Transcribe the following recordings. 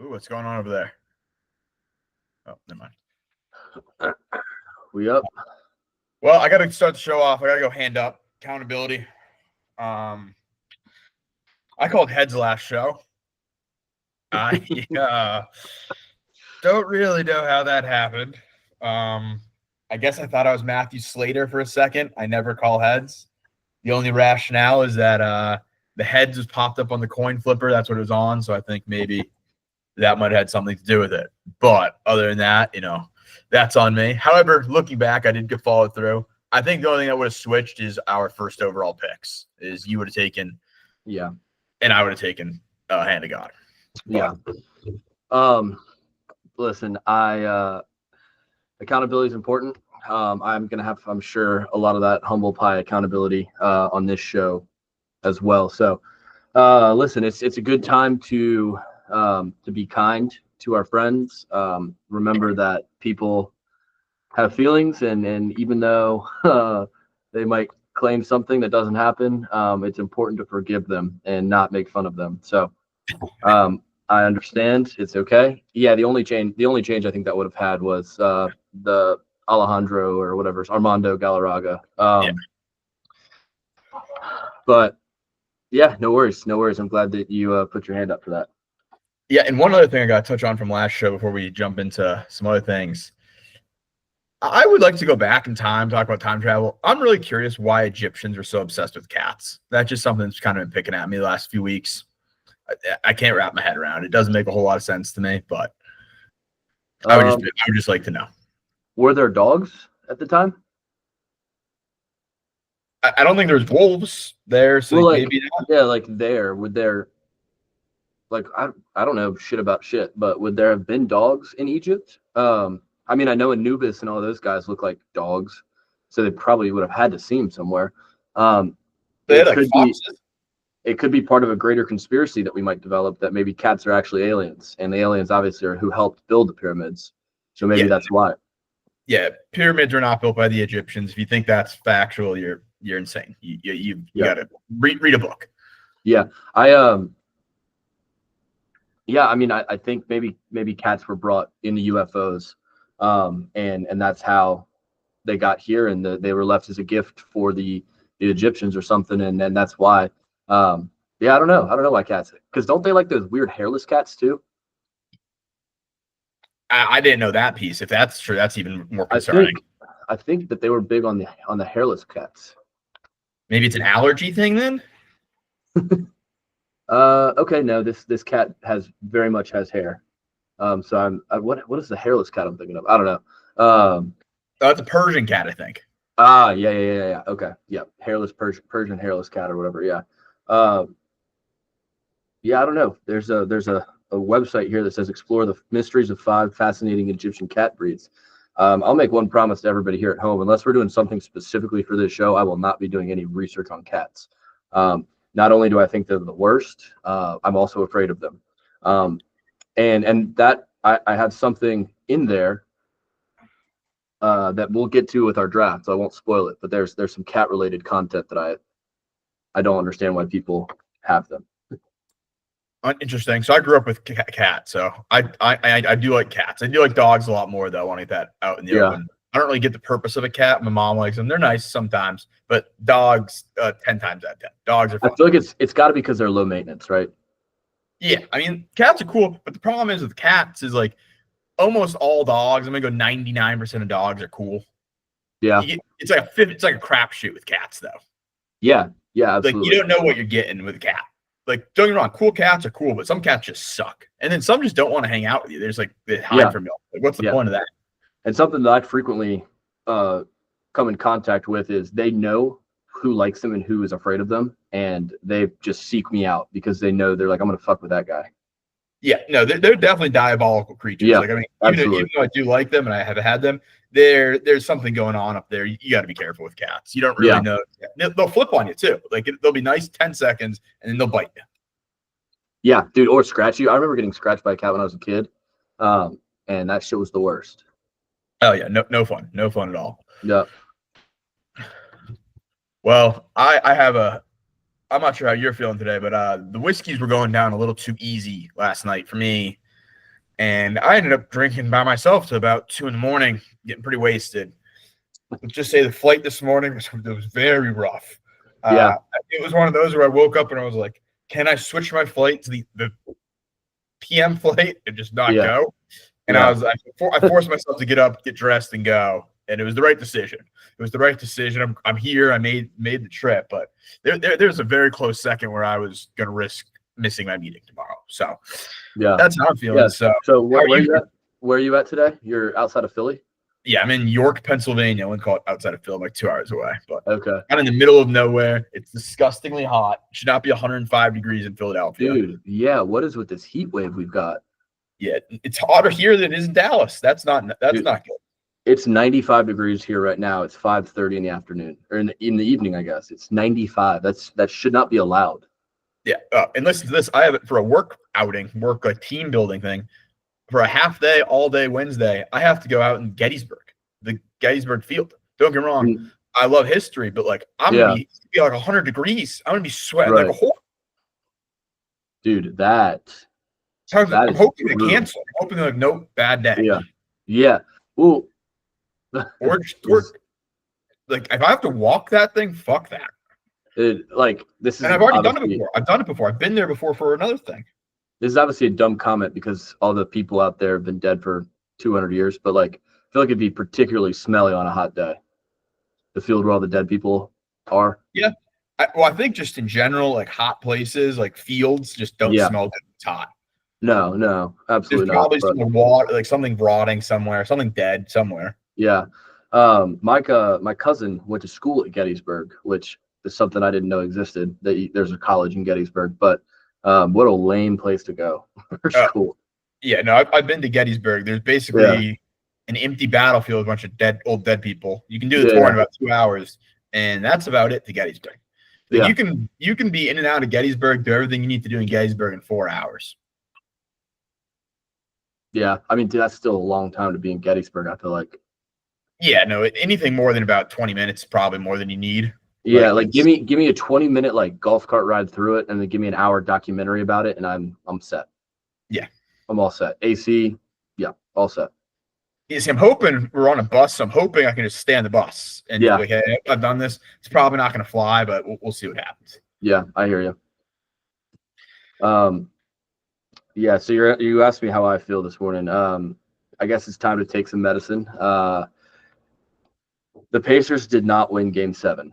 Ooh, what's going on over there? Oh, never mind. We up? Well, I got to start the show off. I got to go hand up accountability. I called heads last show. I don't really know how that happened. I guess I thought I was Matthew Slater for a second. I never call heads. The only rationale is that the heads was popped up on the coin flipper. That's what it was on. So I think maybe that might have had something to do with it. But other than that, that's on me. However, looking back, I did get followed through. I think the only thing that would have switched is our first overall picks. Is you would have taken, Yeah, and I would have taken Hand of God. yeah. Listen, accountability is important. I'm gonna have, I'm sure, a lot of that humble pie accountability on this show as well. So, listen, it's a good time to be kind to our friends. Remember that people have feelings, and even though they might claim something that doesn't happen, it's important to forgive them and not make fun of them. So I understand. It's okay. Yeah, the only change I think that would have had was the Alejandro or whatever, Armando Galarraga. Yeah. But yeah, no worries. I'm glad that you put your hand up for that. Yeah, and one other thing I got to touch on from last show before we jump into some other things. I would like to go back in time, talk about time travel. I'm really curious why Egyptians are so obsessed with cats. That's just something that's kind of been picking at me the last few weeks. I can't wrap my head around it. It doesn't make a whole lot of sense to me, but I would just like to know. Were there dogs at the time? I don't think there's wolves there, so Well, maybe not. Yeah, would there, I don't know shit about shit, but would there have been dogs in Egypt? I mean, I know Anubis and all those guys look like dogs, so they probably would have had to see them somewhere. They had like foxes. It could be part of a greater conspiracy that we might develop, that maybe cats are actually aliens, and the aliens obviously are who helped build the pyramids. So maybe that's why. Yeah, pyramids are not built by the Egyptians. If you think that's factual, you're insane. You got to read a book. Yeah, I mean, I think maybe cats were brought in the UFOs, and that's how they got here, and they were left as a gift for the Egyptians or something, and then that's why. Yeah, I don't know why cats, because don't they like those weird hairless cats too? I didn't know that piece. If that's true, that's even more concerning. I think that they were big on the hairless cats. Maybe it's an allergy thing then. Okay, no, this cat very much has hair. So what is the hairless cat I'm thinking of? I don't know. It's a Persian cat, I think. Yeah. Okay, yeah, hairless Persian hairless cat or whatever. Yeah. Yeah, I don't know. There's a website here that says explore the mysteries of 5 fascinating Egyptian cat breeds. I'll make one promise to everybody here at home: unless we're doing something specifically for this show, I will not be doing any research on cats. Not only do I think they're the worst, I'm also afraid of them. And that I have something in there that we'll get to with our draft, so I won't spoil it. But there's some cat related content that I don't understand why people have them. Interesting. So I grew up with cats, so I do like cats. I do like dogs a lot more, though. I want to get that out in the open. I don't really get the purpose of a cat. My mom likes them. They're nice sometimes, but dogs, 10 times out of 10. Dogs are fun. I feel like it's got to be because they're low maintenance, right? Yeah, I mean, cats are cool, but the problem is with cats is like almost all dogs. I'm gonna go 99% of dogs are cool. Yeah, it's like a crapshoot with cats, though. Yeah, absolutely. Like you don't know what you're getting with a cat. Like, don't get me wrong, cool cats are cool, but some cats just suck. And then some just don't want to hang out with you. They're just like, they hide from you. Like, what's the point of that? And something that I frequently come in contact with is they know who likes them and who is afraid of them. And they just seek me out because they know, they're like, I'm going to fuck with that guy. Yeah, no, they're definitely diabolical creatures. Yeah, like, I mean, even though I do like them and I have had them, there's something going on up there. You got to be careful with cats. You don't really know. They'll flip on you too. Like they'll be nice 10 seconds and then they'll bite you. Yeah, dude, or scratch you. I remember getting scratched by a cat when I was a kid, and that shit was the worst. Oh yeah, no fun at all. Yeah. Well, I'm not sure how you're feeling today, but the whiskeys were going down a little too easy last night for me. And I ended up drinking by myself till about 2 a.m, getting pretty wasted. Let's just say the flight this morning was very rough. Yeah. It was one of those where I woke up and I was like, can I switch my flight to the PM flight and just not Yeah. go? And Yeah. I forced myself to get up, get dressed, and go. And it was the right decision. It was the right decision. I'm here. I made the trip, but there's a very close second where I was going to risk missing my meeting tomorrow. So Yeah, that's how I'm feeling. Yeah. So where are you at? Where are you at today? You're outside of Philly? Yeah, I'm in York, Pennsylvania. I wouldn't call it outside of Philly, like 2 hours away, but Okay. I'm in the middle of nowhere. It's disgustingly hot. It should not be 105 degrees in Philadelphia. Dude, yeah. What is with this heat wave we've got? Yeah, it's hotter here than it is in Dallas. That's not good. It's 95 degrees here right now. It's 5:30 in the afternoon, or in the evening, I guess. It's 95. That should not be allowed. Yeah, and listen to this. I have it for a work outing, like team building thing. For a half day, all day Wednesday, I have to go out in Gettysburg, the Gettysburg Field. Don't get me wrong, I love history, but like I'm gonna be like 100 degrees. I'm gonna be sweating like a horse. Dude, I'm hoping to cancel. I'm hoping like no bad day. Yeah. Well, or like if I have to walk that thing, fuck that. This is, and I've already done it before. I've done it before. I've been there before for another thing. This is obviously a dumb comment because all the people out there have been dead for 200 years, but like I feel like it'd be particularly smelly on a hot day. The field where all the dead people are. Yeah. I think just in general, like hot places, like fields, just don't smell good when it's hot. No, absolutely not. There's probably some water, like something rotting somewhere, something dead somewhere. Yeah. My cousin went to school at Gettysburg, which is something I didn't know existed. There's a college in Gettysburg, but what a lame place to go for school. Yeah, no, I've been to Gettysburg. There's basically an empty battlefield, a bunch of old dead people. You can do the tour in about 2 hours, and that's about it to Gettysburg. Like you can be in and out of Gettysburg, do everything you need to do in Gettysburg in 4 hours. Yeah, I mean, dude, that's still a long time to be in Gettysburg, I feel like. Yeah, no, anything more than about 20 minutes is probably more than you need. Yeah, like give me a 20-minute like golf cart ride through it, and then give me an hour documentary about it, and I'm set. Yeah, I'm all set. AC, yeah, all set. Yeah, see, I'm hoping we're on a bus. So I'm hoping I can just stay on the bus and be like, hey, I've done this. It's probably not going to fly, but we'll see what happens. Yeah, I hear you. Yeah, so you asked me how I feel this morning. I guess it's time to take some medicine. The Pacers did not win Game 7.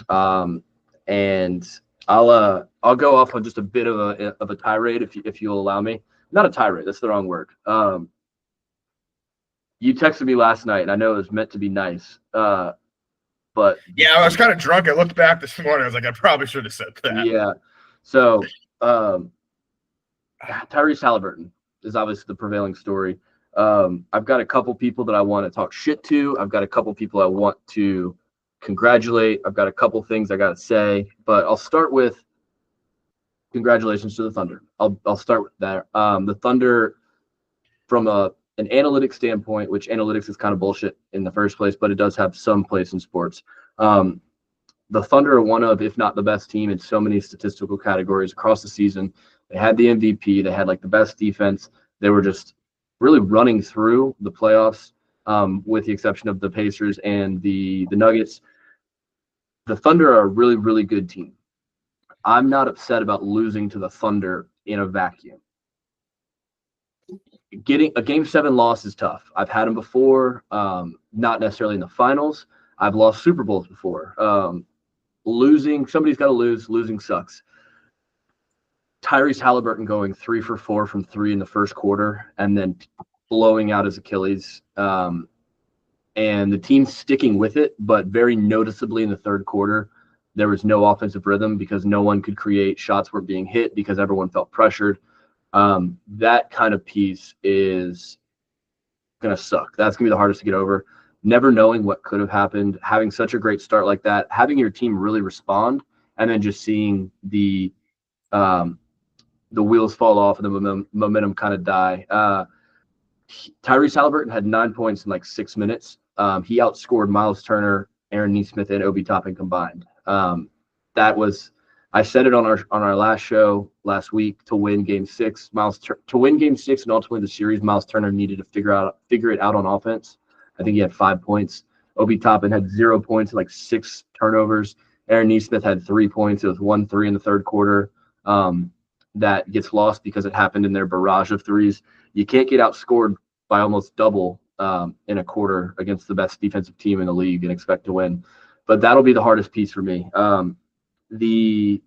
And I'll go off on just a bit of a tirade if you'll allow me. Not a tirade, that's the wrong word. You texted me last night, and I know it was meant to be nice. But yeah, I was kind of drunk. I looked back this morning. I was like, I probably should have said that. Yeah. So Tyrese Halliburton is obviously the prevailing story. I've got a couple people that I want to talk shit to. I've got a couple people I want to congratulate. I've got a couple things I got to say, but I'll start with congratulations to the Thunder. I'll start with that. The Thunder, from an analytic standpoint, which analytics is kind of bullshit in the first place, but it does have some place in sports. The Thunder are one of, if not the best team in so many statistical categories across the season. They had the MVP. They had like the best defense. They were just really running through the playoffs, with the exception of the Pacers and the Nuggets. The Thunder are a really, really good team. I'm not upset about losing to the Thunder in a vacuum. Getting a Game 7 loss is tough. I've had them before, not necessarily in the finals. I've lost Super Bowls before. Somebody's got to lose. Losing sucks. Tyrese Halliburton going 3 for 4 from 3 in the first quarter and then blowing out his Achilles. And the team sticking with it, but very noticeably in the third quarter, there was no offensive rhythm because no one could create. Shots were being hit because everyone felt pressured. That kind of piece is going to suck. That's going to be the hardest to get over. Never knowing what could have happened, having such a great start like that, having your team really respond, and then just seeing the wheels fall off and the momentum kind of die. Tyrese Halliburton had 9 points in like 6 minutes. He outscored Miles Turner, Aaron Nesmith, and Obi Toppin combined. That was I said it on our last show last week to win Game 6. To win Game 6 and ultimately the series, Miles Turner needed to figure it out on offense. I think he had 5 points. Obi Toppin had 0 points, like 6 turnovers. Aaron Nesmith had 3 points. It was 1-3 in the third quarter. That gets lost because it happened in their barrage of threes. You can't get outscored by almost double in a quarter against the best defensive team in the league and expect to win. But that'll be the hardest piece for me. The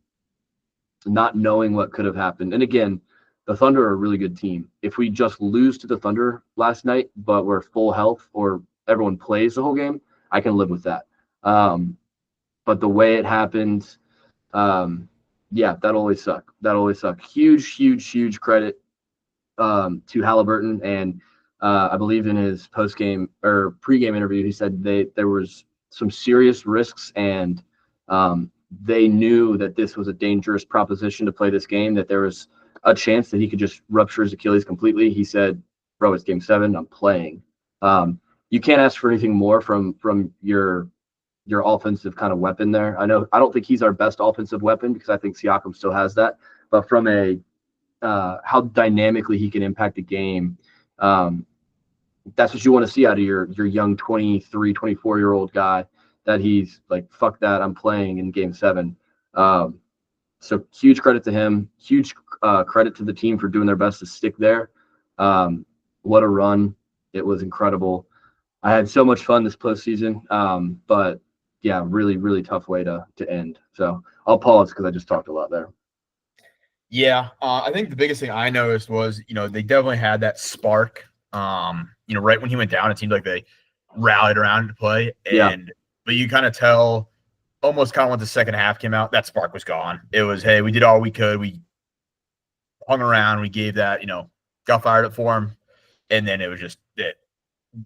not knowing what could have happened. And again, the Thunder are a really good team. If we just lose to the Thunder last night, but we're full health or everyone plays the whole game, I can live with that. But the way it happened, that always suck. Huge credit to Halliburton. And I believe in his post-game or pre-game interview, he said there was some serious risks and they knew that this was a dangerous proposition to play this game, that there was a chance that he could just rupture his Achilles completely. He said, bro, it's Game 7. I'm playing. You can't ask for anything more from your offensive kind of weapon there. I don't think he's our best offensive weapon because I think Siakam still has that. But from how dynamically he can impact a game, that's what you want to see out of your young 23, 24-year-old guy, that he's like, fuck that, I'm playing in Game 7. So huge credit to him. Huge credit to the team for doing their best to stick there. What a run. It was incredible. I had so much fun this postseason, but yeah, really, really tough way to end. So I'll pause because I just talked a lot there. Yeah, I think the biggest thing I noticed was, they definitely had that spark. Right when he went down, it seemed like they rallied around to play. But you kind of tell almost kind of when the second half came out, that spark was gone. It was, hey, we did all we could. We hung around. We gave that, got fired up for him. And then it was just, it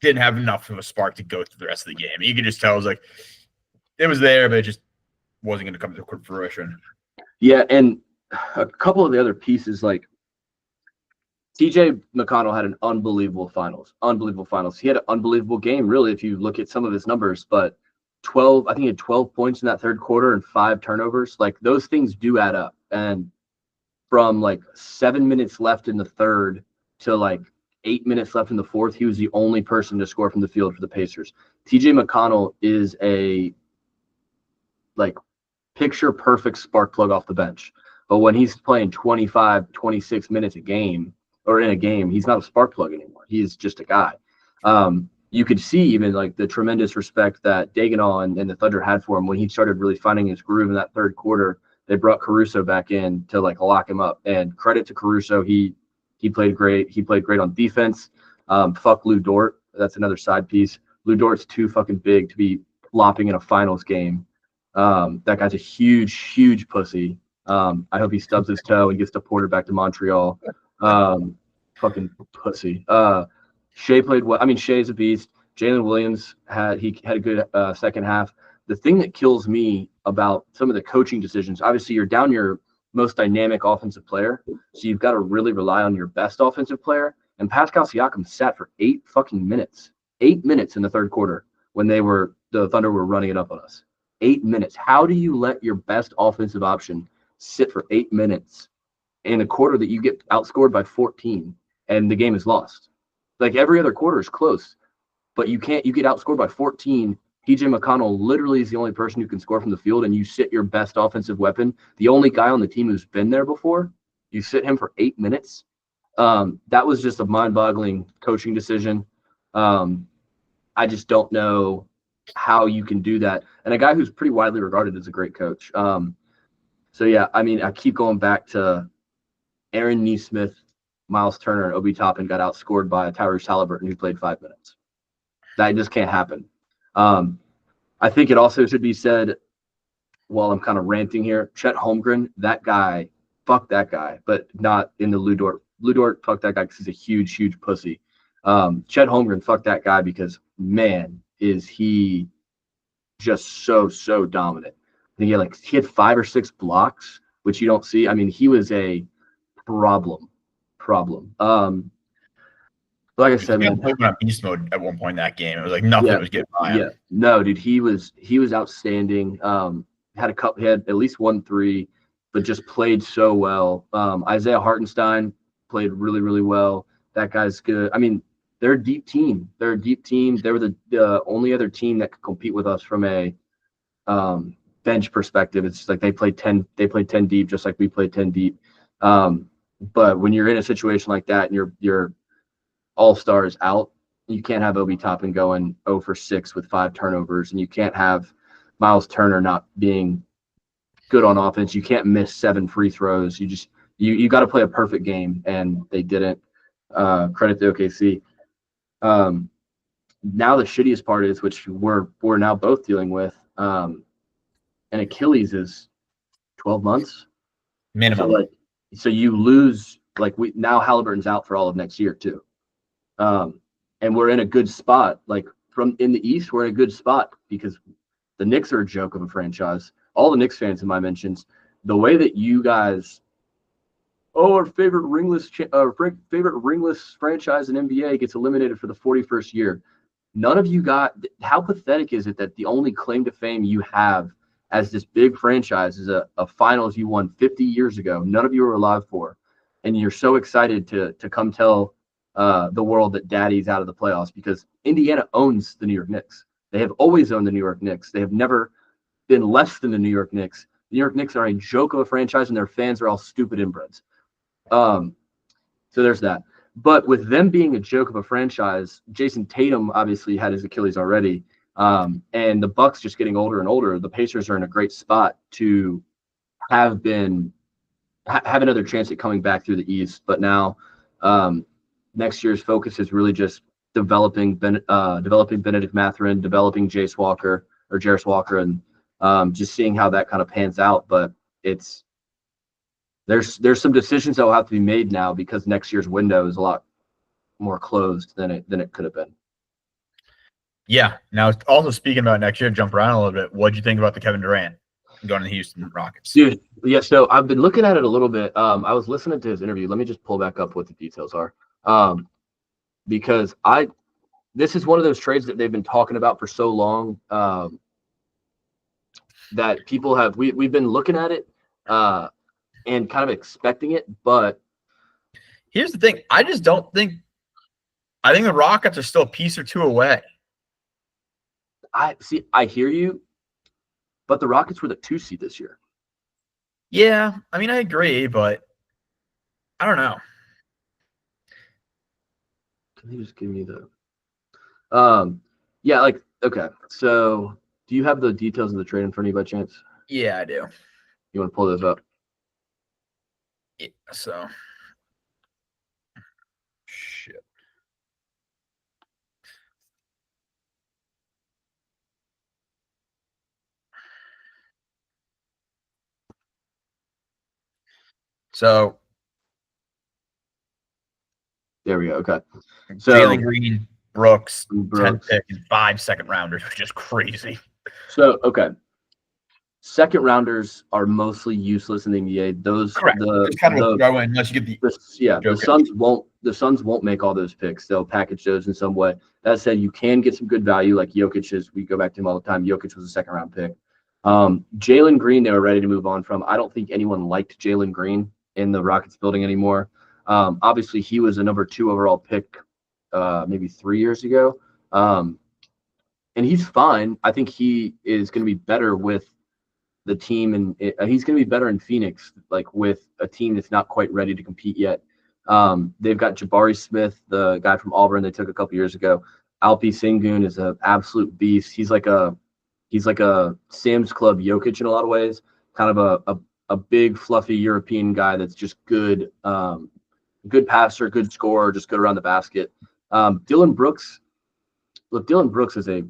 didn't have enough of a spark to go through the rest of the game. You could just tell it was like, it was there, but it just wasn't going to come to fruition. Yeah, and a couple of the other pieces, like TJ McConnell had an unbelievable finals. He had an unbelievable game, really, if you look at some of his numbers, but I think he had 12 points in that third quarter and 5 turnovers. Like, those things do add up. And from like 7 minutes left in the third to like 8 minutes left in the fourth, he was the only person to score from the field for the Pacers. TJ McConnell is a like picture perfect spark plug off the bench. But when he's playing 25, 26 minutes a game or in a game, he's not a spark plug anymore. He's just a guy. You could see even like the tremendous respect that Daganall and the Thunder had for him when he started really finding his groove in that third quarter. They brought Caruso back in to like lock him up. And credit to Caruso, he played great. He played great on defense. Fuck Lou Dort. That's another side piece. Lou Dort's too fucking big to be flopping in a finals game. That guy's a huge pussy. I hope he stubs his toe and gets deported back to Montreal. Fucking pussy. Shea played well. I mean, Shea's a beast. Jalen Williams had a good second half. The thing that kills me about some of the coaching decisions, obviously you're down your most dynamic offensive player, so you've got to really rely on your best offensive player. And Pascal Siakam sat for 8 fucking minutes. 8 minutes in the third quarter when the Thunder were running it up on us. 8 minutes. How do you let your best offensive option sit for 8 minutes in a quarter that you get outscored by 14 and the game is lost? Like, every other quarter is close, but you get outscored by 14. TJ McConnell literally is the only person who can score from the field, and you sit your best offensive weapon, the only guy on the team who's been there before, you sit him for 8 minutes. That was just a mind-boggling coaching decision. I just don't know how you can do that. And a guy who's pretty widely regarded as a great coach. So yeah, I mean, I keep going back to Aaron Nesmith, Miles Turner, and Obi Toppin got outscored by Tyrese Halliburton, who played 5 minutes. That just can't happen. I think it also should be said, while I'm kind of ranting here, Chet Holmgren, that guy, fuck that guy, but not in the Lou Dort. Lou Dort, fuck that guy because he's a huge pussy. Chet Holmgren, fuck that guy because, man, is he just so dominant. I think he had 5 or 6 blocks, which you don't see. I mean, he was a problem. Like I said, man, he went beast mode at one point in that game. It was like nothing was getting by him. Yeah, no, dude, he was outstanding. He had at least 1 3. but just played so well. Isaiah Hartenstein played really, really well. That guy's good. I mean, they're a deep team. They're a deep team. They were the only other team that could compete with us from a bench perspective. It's just like they played 10 deep, just like we played 10 deep. But when you're in a situation like that and your all-stars out, you can't have Obi Toppin going 0 for 6 with 5 turnovers, and you can't have Miles Turner not being good on offense. You can't miss 7 free throws. You got to play a perfect game, and they didn't. Credit to OKC. Now the shittiest part is, which we're now both dealing with, and Achilles is 12 months minimum. So you lose, now Halliburton's out for all of next year too. And we're in a good spot. Like from in the East, we're in a good spot because the Knicks are a joke of a franchise. All the Knicks fans in my mentions, the way that you guys, our favorite ringless franchise in NBA gets eliminated for the 41st year. None of you how pathetic is it that the only claim to fame you have as this big franchise is a finals you won 50 years ago. None of you are alive for. And you're so excited to come tell the world that daddy's out of the playoffs, because Indiana owns the New York Knicks. They have always owned the New York Knicks. They have never been less than the New York Knicks. The New York Knicks are a joke of a franchise, and their fans are all stupid inbreds. So there's that. But with them being a joke of a franchise, Jason Tatum obviously had his Achilles already. And the Bucks just getting older and older. The Pacers are in a great spot to have another chance at coming back through the East. But now next year's focus is really just developing Benedict Mathurin, developing Jairus Walker, and just seeing how that kind of pans out. But there's some decisions that will have to be made now because next year's window is a lot more closed than it could have been. Yeah. Now, also speaking about next year, jump around a little bit. What'd you think about the Kevin Durant going to the Houston Rockets? Dude, yeah, so I've been looking at it a little bit. I was listening to his interview. Let me just pull back up what the details are. Because this is one of those trades that they've been talking about for so long that people have we've been looking at it and kind of expecting it, but here's the thing. I think the Rockets are still a piece or two away. I hear you, but the Rockets were the 2 seed this year. Yeah, I mean, I agree, but I don't know. Can you just give me the okay. So do you have the details of the trade in front of you by chance? Yeah, I do. You want to pull those up? Yeah, so shit. So there we go. Okay. So Jalen Green, Brooks, 10th pick, and 5 second rounders, which is crazy. So okay. Second rounders are mostly useless in the NBA. Those correct. It's kind of a throw in unless you get the Suns won't make all those picks. They'll package those in some way. That said, you can get some good value, like Jokic is. We go back to him all the time. Jokic was a second round pick. Jalen Green, they were ready to move on from. I don't think anyone liked Jalen Green in the Rockets building anymore. Obviously, he was a number 2 overall pick maybe 3 years ago. And he's fine. I think he is going to be better with the team, and he's going to be better in Phoenix, like with a team that's not quite ready to compete yet. They've got Jabari Smith, the guy from Auburn they took a couple years ago. Alpi Sengun is an absolute beast. He's like a Sam's Club Jokic in a lot of ways, kind of a big fluffy European guy that's just good, good passer, good scorer, just good around the basket. Dylan Brooks is a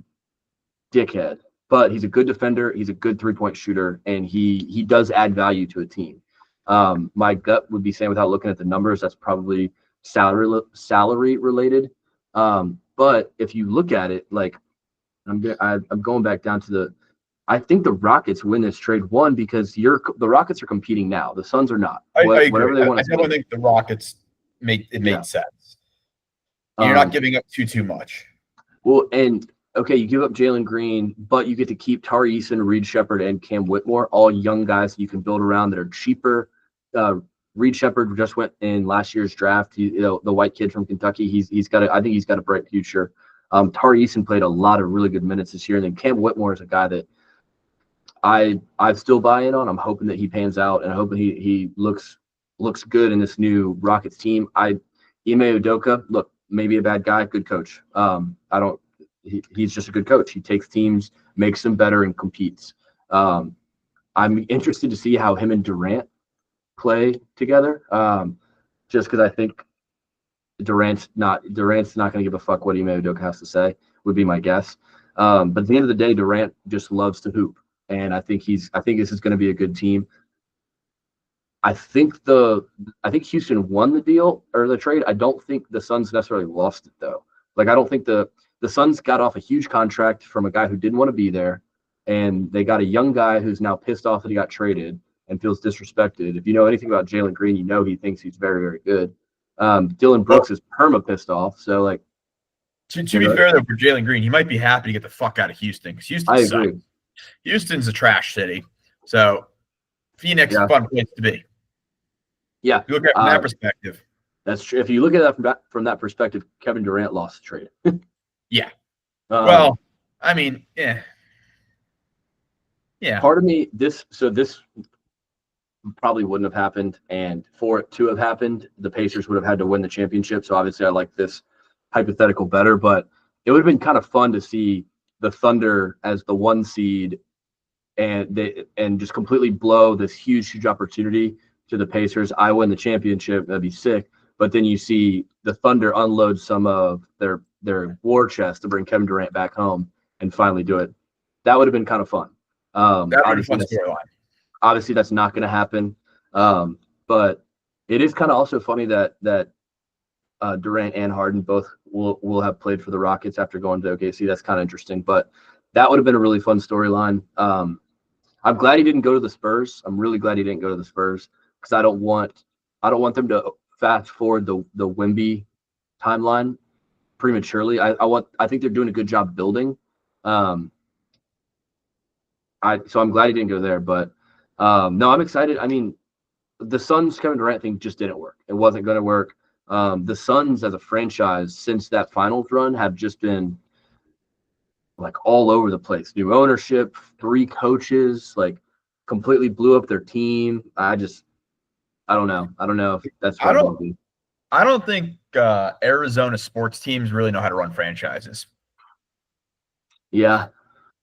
dickhead, but he's a good defender. He's a good 3-point shooter, and he does add value to a team. My gut would be saying, without looking at the numbers, that's probably salary related. But if you look at it, like I'm going back down to I think the Rockets win this trade, one, because the Rockets are competing now. The Suns are not. I agree. I definitely think the Rockets made sense. You're not giving up too much. Well, and okay, you give up Jalen Green, but you get to keep Tari Eason, Reed Shepard, and Cam Whitmore, all young guys that you can build around that are cheaper. Reed Shepard just went in last year's draft. The white kid from Kentucky. I think he's got a bright future. Tari Eason played a lot of really good minutes this year, and then Cam Whitmore is a guy that I still buy in on. I'm hoping that he pans out, and I'm hoping he looks good in this new Rockets team. Ime Udoka, look, maybe a bad guy, good coach. He's just a good coach. He takes teams, makes them better, and competes. I'm interested to see how him and Durant play together. Just because I think Durant's not going to give a fuck what Ime Udoka has to say, would be my guess. But at the end of the day, Durant just loves to hoop, and I think this is going to be a good team. I think Houston won the deal or the trade. I don't think the Suns necessarily lost it though. Like I don't think the Suns got off a huge contract from a guy who didn't want to be there, and they got a young guy who's now pissed off that he got traded and feels disrespected. If you know anything about Jalen Green, you know he thinks he's very, very good. Dylan Brooks is perma pissed off. So like, to be fair though, for Jalen Green, he might be happy to get the fuck out of Houston because Houston I sucks. agree. Houston's a trash city, so Phoenix is a fun place to be. Yeah, you look at it from that perspective. That's true. If you look at that from that perspective, Kevin Durant lost the trade. Yeah. Well, I mean, yeah. Part of me, this probably wouldn't have happened, and for it to have happened, the Pacers would have had to win the championship. So obviously, I like this hypothetical better, but it would have been kind of fun to see the Thunder as the 1 seed, and just completely blow this huge opportunity to the Pacers. I win the championship, that'd be sick. But then you see the Thunder unload some of their war chest to bring Kevin Durant back home and finally do it. That would have been kind of fun. Obviously, that's not going to happen. But it is kind of also funny that Durant and Harden both will have played for the Rockets after going to OKC. That's kind of interesting. But that would have been a really fun storyline. I'm glad he didn't go to the Spurs. I'm really glad he didn't go to the Spurs because I don't want them to fast forward the Wemby timeline prematurely. I think they're doing a good job building. So I'm glad he didn't go there. But no, I'm excited. I mean, the Suns Kevin Durant thing just didn't work. It wasn't going to work. The Suns as a franchise since that finals run have just been like all over the place. New ownership, 3 coaches, like completely blew up their team. I don't know. I don't know if that's what it'll be. I don't think Arizona sports teams really know how to run franchises. Yeah.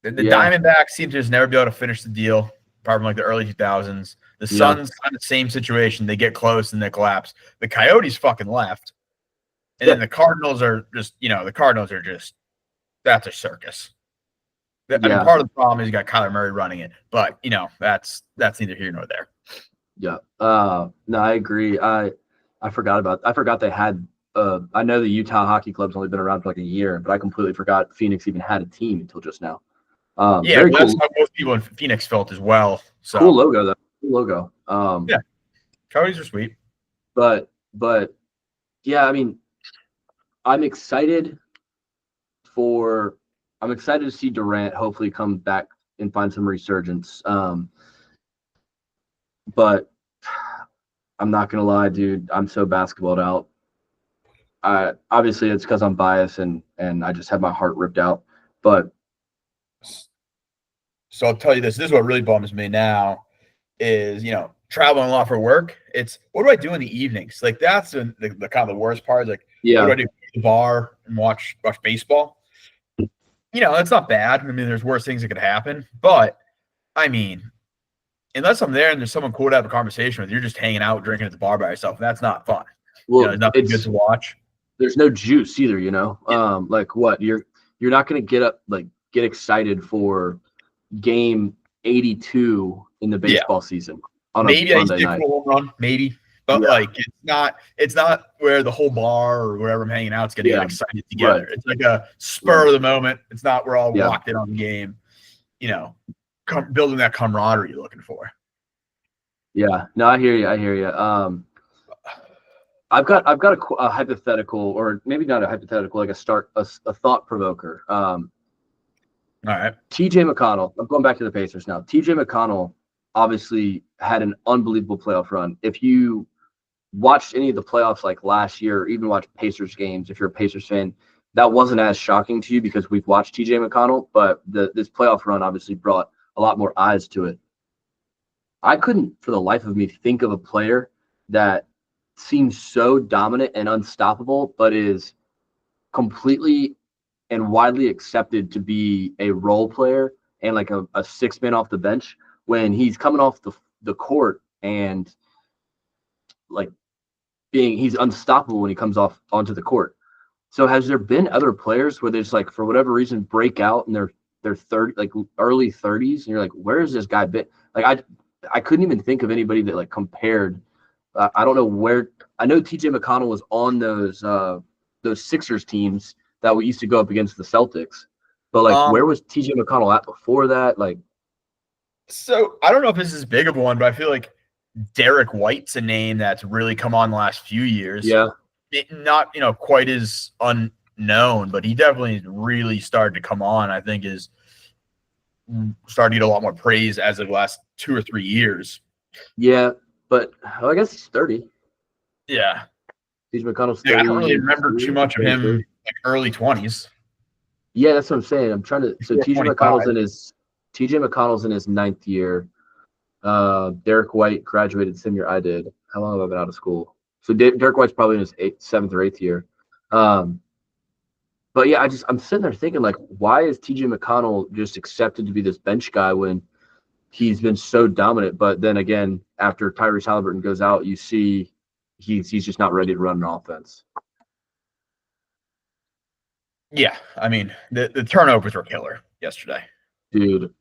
The Diamondbacks seem to just never be able to finish the deal, apart from like the early 2000s. The Suns kind of same situation. They get close and they collapse. The Coyotes fucking left. And then the Cardinals are just, that's a circus. I mean, part of the problem is you got Kyler Murray running it, but that's neither here nor there. Yeah. No, I agree. I forgot they had I know the Utah Hockey Club's only been around for like a year, but I completely forgot Phoenix even had a team until just now. Very cool. That's how most people in Phoenix felt as well. So cool logo though. Cool logo. Yeah. Coyotes are sweet. But yeah, I mean, I'm excited to see Durant hopefully come back and find some resurgence. But I'm not gonna lie, dude. I'm so basketballed out. Obviously it's because I'm biased and I just had my heart ripped out. But so I'll tell you this is what really bums me now is traveling a lot for work. It's what do I do in the evenings? Like that's the kind of the worst part. Like what do I do? Go to the bar and watch baseball. That's not bad. I mean, there's worse things that could happen. But I mean, unless I'm there and there's someone cool to have a conversation with, you're just hanging out drinking at the bar by yourself. That's not fun. Well, nothing good to watch. There's no juice either, like what you're not going to get excited for game 82 in the baseball season on a Sunday night. Home run, maybe, but like it's not where the whole bar or wherever I'm hanging out is going to get excited together. Right. It's like a spur of the moment. It's not we're all locked in on the game. Building that camaraderie you're looking for. Yeah, no, I hear you. I've got a hypothetical, or maybe not a hypothetical, like a thought provoker. All right. TJ McConnell. I'm going back to the Pacers now. TJ McConnell obviously had an unbelievable playoff run. If you watched any of the playoffs like last year, or even watched Pacers games, if you're a Pacers fan, that wasn't as shocking to you because we've watched TJ McConnell, but this playoff run obviously brought a lot more eyes to it. I couldn't for the life of me think of a player that seems so dominant and unstoppable, but is completely and widely accepted to be a role player and like a six-man off the bench when he's coming off the court and like he's unstoppable when he comes off onto the court. So has there been other players where there's like for whatever reason break out and they're 30 like early 30s and you're like, where has this guy been? Like I couldn't even think of anybody that like compared. I don't know where. I know TJ McConnell was on those Sixers teams that we used to go up against the Celtics, but like where was TJ McConnell at before that? Like, so I don't know if this is big of a one, but I feel like Derek White's a name that's really come on the last few years. Yeah. Not, quite as unknown, but he definitely really started to come on. I think is starting to get a lot more praise as of the last 2 or 3 years. Yeah, but I guess he's 30. Yeah. TJ McConnell's 30. Yeah, I don't really remember too much of him like early 20s. Yeah, that's what I'm saying. I'm trying to. So TJ McConnell's in his 9th year. Derek White graduated the same year I did. How long have I been out of school? So Derek White's probably in his 7th or 8th year. But yeah, I'm sitting there thinking like, why is TJ McConnell just accepted to be this bench guy when he's been so dominant? But then again, after Tyrese Halliburton goes out, you see he's just not ready to run an offense. Yeah, I mean the turnovers were killer yesterday, dude.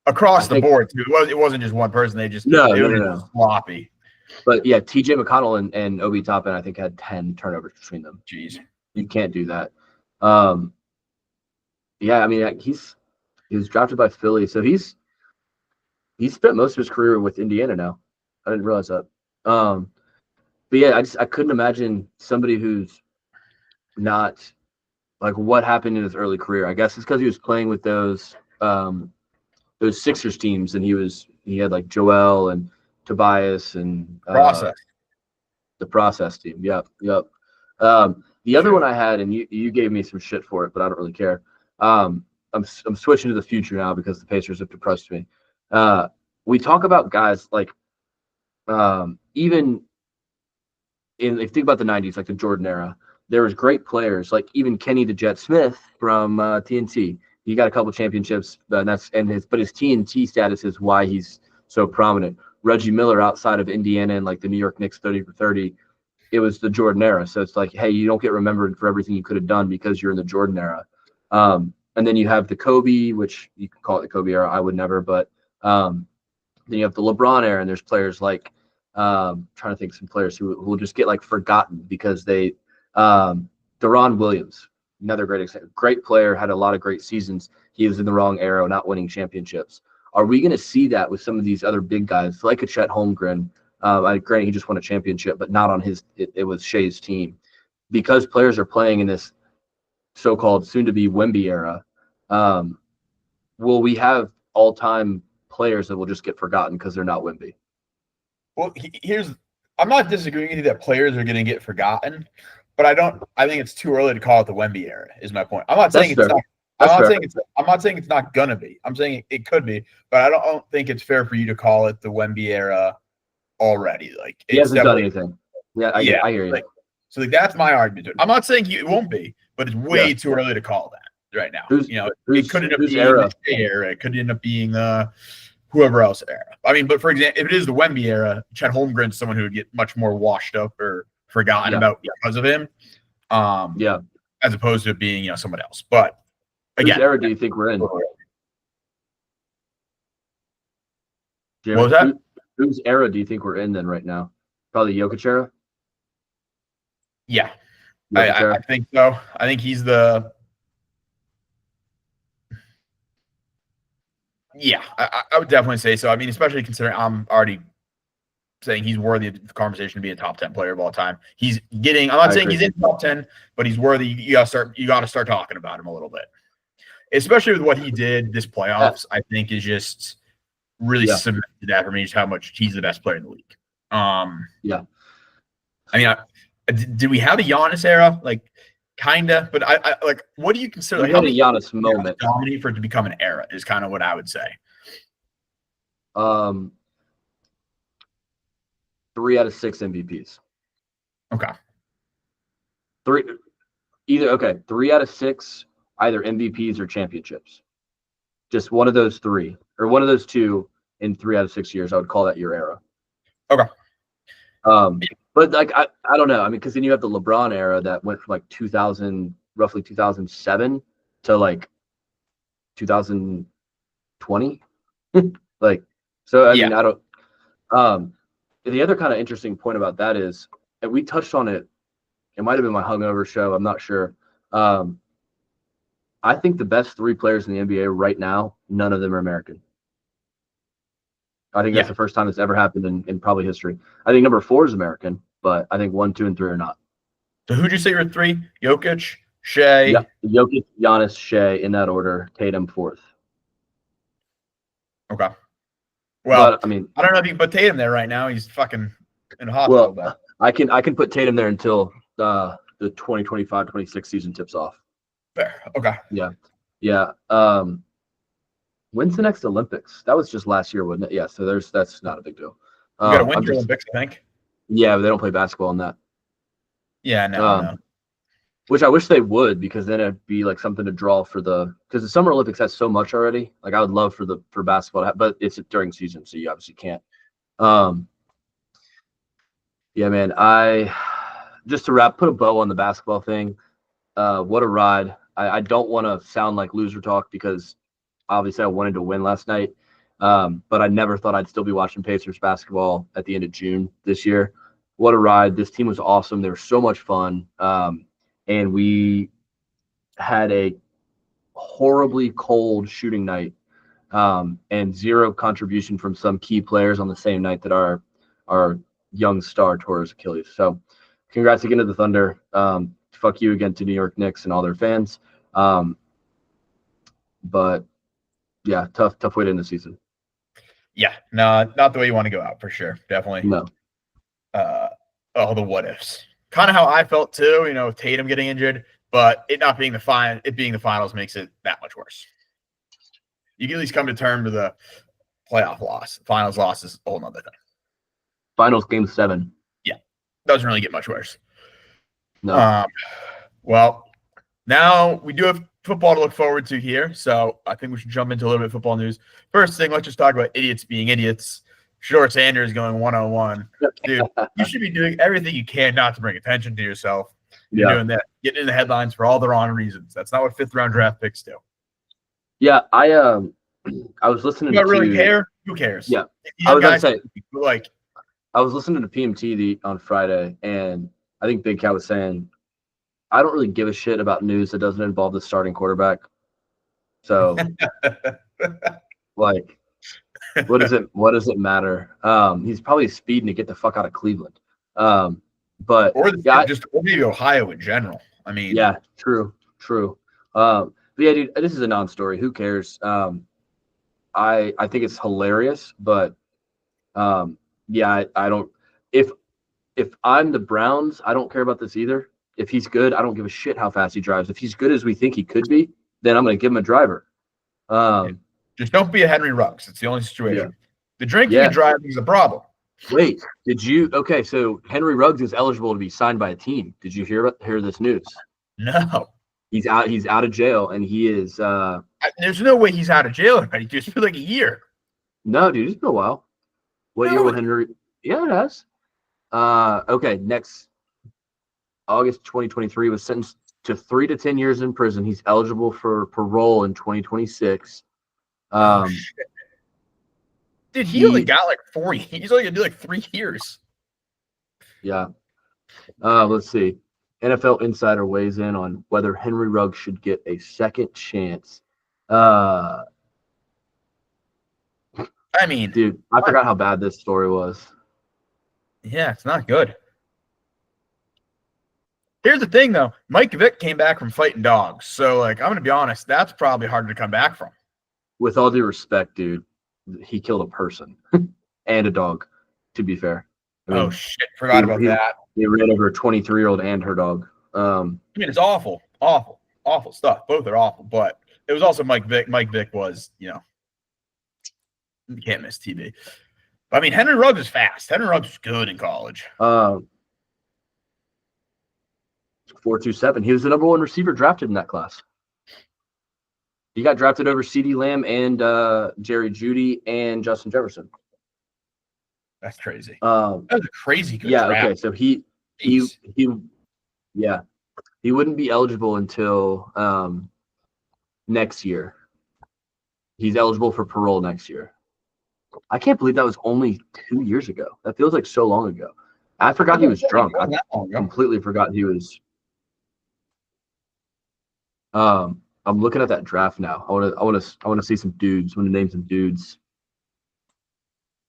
Across the board too. It wasn't just one person. They just no. sloppy. But yeah, TJ McConnell and Obi Toppin, I think, had 10 turnovers between them. Jeez, you can't do that. Yeah, I mean he was drafted by Philly, so he's spent most of his career with Indiana now. I didn't realize that. But yeah, I couldn't imagine somebody who's not like what happened in his early career. I guess it's because he was playing with those Sixers teams, and he had like Joel and Tobias and the process team. Yep. The other one I had, and you gave me some shit for it, but I don't really care. I'm switching to the future now because the Pacers have depressed me. We talk about guys like even if you think about the 90s, like the Jordan era, there was great players like even Kenny the Jet Smith from TNT. He got a couple championships, but his TNT status is why he's so prominent. Reggie Miller outside of Indiana and like the New York Knicks 30 for 30, it was the Jordan era. So it's like, hey, you don't get remembered for everything you could have done because you're in the Jordan era. And then you have the Kobe, which you can call it the Kobe era. I would never, but then you have the LeBron era, and there's players like trying to think of some players who will just get like forgotten because they Deron Williams, another great player, had a lot of great seasons. He was in the wrong era, not winning championships. Are we going to see that with some of these other big guys like a Chet Holmgren? Granted, he just won a championship, but not on his. It was Shea's team, because players are playing in this so-called soon-to-be Wemby era. Will we have all-time players that will just get forgotten because they're not Wemby? Well, I'm not disagreeing with you that players are going to get forgotten, but I think it's too early to call it the Wemby era. Is my point. I'm not saying it's not. I'm not saying it's not gonna be. I'm saying it could be, but I don't think it's fair for you to call it the Wemby era already. Like he hasn't done anything. Yeah, I hear you. So that's my argument. I'm not saying it won't be, but it's way too early to call that right now. It could end up being the Shea era. It could end up being whoever else era. I mean, but for example, if it is the Wemby era, Chet Holmgren's someone who would get much more washed up or forgotten about because of him. As opposed to being someone else. But again, whose era do you think we're in? What was that? Whose era do you think we're in then right now? Probably Jokic era? Yeah. I think so. I think he's the – yeah, I would definitely say so. I mean, especially considering I'm already saying he's worthy of the conversation to be a top 10 player of all time. I'm not saying he's in the top 10, but he's worthy. You got to start talking about him a little bit. especially with what he did this playoffs, I think is just really cemented that for me, just how much he's the best player in the league. Yeah. I mean, did we have a Giannis era? Like, kinda, but I like. What do you consider? We Like, had how a many Giannis moment. dominate for it to become an era is kind of what I would say. 3 out of 6 MVPs. Okay. 3 out of 6, either MVPs or championships. Just one of those 3, or one of those 2 in 3 out of 6 years. I would call that your era. Okay. But like I don't know. I mean, because then you have the LeBron era that went from like roughly 2007 to like 2020. Like, so I mean, I don't. The other kind of interesting point about that is, and we touched on it. It might have been my hungover show. I'm not sure. I think the best 3 players in the NBA right now, none of them are American. I think that's the first time it's ever happened in probably history. I think number 4 is American, but I think 1, 2, and 3 are not. So who'd you say were 3? Jokic, Shea. Yeah, Jokic, Giannis, Shea in that order. Tatum 4th. Okay. Well, but, I mean, I don't know if you can put Tatum there right now. He's fucking in a hospital. Well, I can put Tatum there until the 2025-26 season tips off. Fair. Okay. Yeah. When's the next Olympics? That was just last year, wasn't it? Yeah. So that's not a big deal. You got a Winter Olympics, I think. Yeah, but they don't play basketball in that. Yeah, no. Which I wish they would, because then it'd be like something to draw for because the Summer Olympics has so much already. Like, I would love for basketball, but it's during season, so you obviously can't. Yeah, man. Just to put a bow on the basketball thing. What a ride! I don't want to sound like loser talk, because obviously I wanted to win last night, but I never thought I'd still be watching Pacers basketball at the end of June this year. What a ride! This team was awesome. They were so much fun, and we had a horribly cold shooting night, and 0 contribution from some key players on the same night that our young star tore his Achilles. So congrats again to the Thunder. Fuck you again to New York Knicks and all their fans. But yeah, tough way to end the season. Yeah, no, not the way you want to go out, for sure. Definitely. No. The what ifs. Kind of how I felt too, with Tatum getting injured, but it not being it being the finals makes it that much worse. You can at least come to terms with the playoff loss. Finals loss is a whole nother thing. Finals game 7. Yeah. Doesn't really get much worse. No. Well, now we do have football to look forward to here, so I think we should jump into a little bit of football news. First thing, let's just talk about idiots being idiots. Short Sanders going 1-on-1. Dude, you should be doing everything you can not to bring attention to yourself. You're doing that, getting in the headlines for all the wrong reasons. That's not what 5th-round draft picks do. Yeah, I was listening you don't really care? Who cares? Yeah. I was going to say, I was listening to PMT on Friday, and I think Big Cat was saying, I don't really give a shit about news that doesn't involve the starting quarterback. So, like, what does it matter? He's probably speeding to get the fuck out of Cleveland. But or maybe Ohio in general. I mean, yeah, true. But yeah, dude, this is a non-story. Who cares? I think it's hilarious, but yeah, I don't. If I'm the Browns, I don't care about this either. If he's good, I don't give a shit how fast he drives. If he's good as we think he could be, then I'm going to give him a driver. Just don't be a Henry Ruggs. It's the only situation. Yeah. The drinking and driving is a problem. Wait, okay, so Henry Ruggs is eligible to be signed by a team. Did you hear this news? No. He's out of jail, and he is there's no way he's out of jail already. Just for like a year. No, dude, it's been a while. What year will Henry? Yeah, it has. Okay, next August 2023 was sentenced to 3 to 10 years in prison. He's eligible for parole in 2026. Dude, he only got like 4 years. He's only gonna do like 3 years. Yeah. Let's see. NFL Insider weighs in on whether Henry Ruggs should get a second chance. I mean, dude, I forgot how bad this story was. Yeah, it's not good. Here's the thing, though. Mike Vick came back from fighting dogs. So, like, I'm going to be honest, that's probably harder to come back from. With all due respect, dude, he killed a person and a dog, to be fair. I mean, shit. Forgot about that. He ran over a 23-year-old and her dog. I mean, it's awful stuff. Both are awful. But it was also Mike Vick. Mike Vick was, you can't miss TV. I mean, Henry Ruggs is fast. Henry Ruggs was good in college. 4.27. He was the number 1 receiver drafted in that class. He got drafted over CeeDee Lamb and Jerry Jeudy and Justin Jefferson. That's crazy. That was a crazy good draft. Okay. So he wouldn't be eligible until next year. He's eligible for parole next year. I can't believe that was only 2 years ago. That feels like so long ago. I forgot he was drunk. I completely forgot he was. I'm looking at that draft now. I want to see some dudes. I want to name some dudes.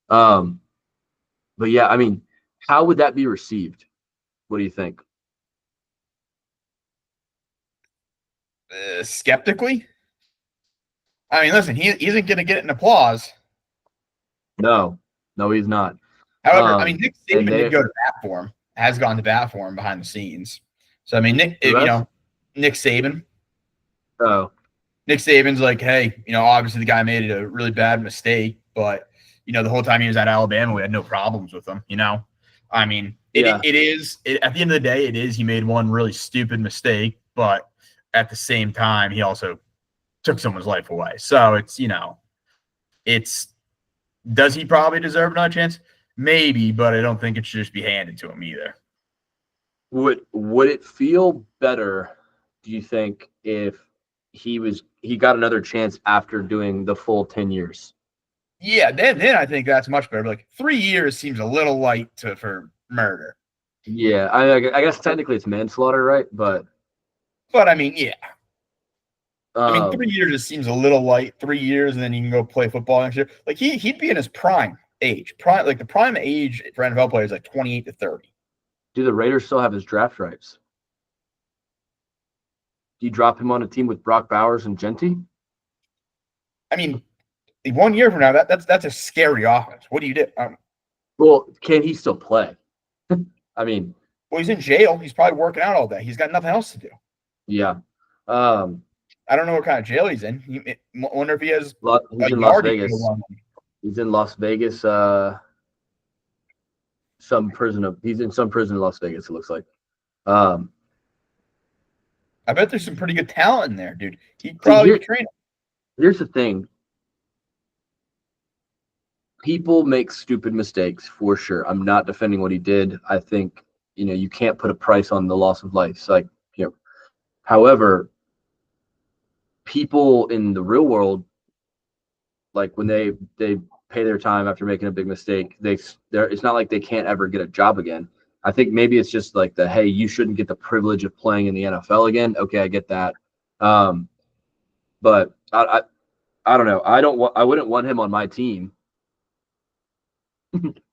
But yeah, I mean, how would that be received? What do you think? Skeptically. I mean, listen, he isn't going to get an applause. No, he's not. However, I mean, Nick Saban did go to bat for him, has gone to bat for him behind the scenes. So, I mean, Nick Saban. Oh. Nick Saban's like, hey, obviously the guy made a really bad mistake, but, the whole time he was at Alabama, we had no problems with him, I mean, at the end of the day, it is. He made one really stupid mistake, but at the same time, he also took someone's life away. So it's does he probably deserve another chance? Maybe, but I don't think it should just be handed to him either. Would it feel better, do you think, if he got another chance after doing the full 10 years? Yeah, then I think that's much better. Like 3 years seems a little light for murder. Yeah, I guess technically it's manslaughter, right? But I mean, yeah. I mean, 3 years just seems a little light. 3 years, and then you can go play football next year. Like he'd be in his prime age. The prime age for NFL players is like 28 to 30. Do the Raiders still have his draft rights? Do you drop him on a team with Brock Bowers and Genty? I mean, 1 year from now, that's a scary offense. What do you do? Well, can he still play? I mean, well, he's in jail. He's probably working out all day. He's got nothing else to do. Yeah. I don't know what kind of jail he's in. Wonder if he has. He's in Las Vegas. He's in Las Vegas. He's in some prison in Las Vegas. It looks like. I bet there's some pretty good talent in there, dude. He'd probably train him. Here's the thing. People make stupid mistakes for sure. I'm not defending what he did. I think, you can't put a price on the loss of life. So, however, people in the real world, like when they pay their time after making a big mistake, it's not like they can't ever get a job again. I think maybe it's just like hey, you shouldn't get the privilege of playing in the NFL again. Okay, I get that. But I don't know. I wouldn't want him on my team.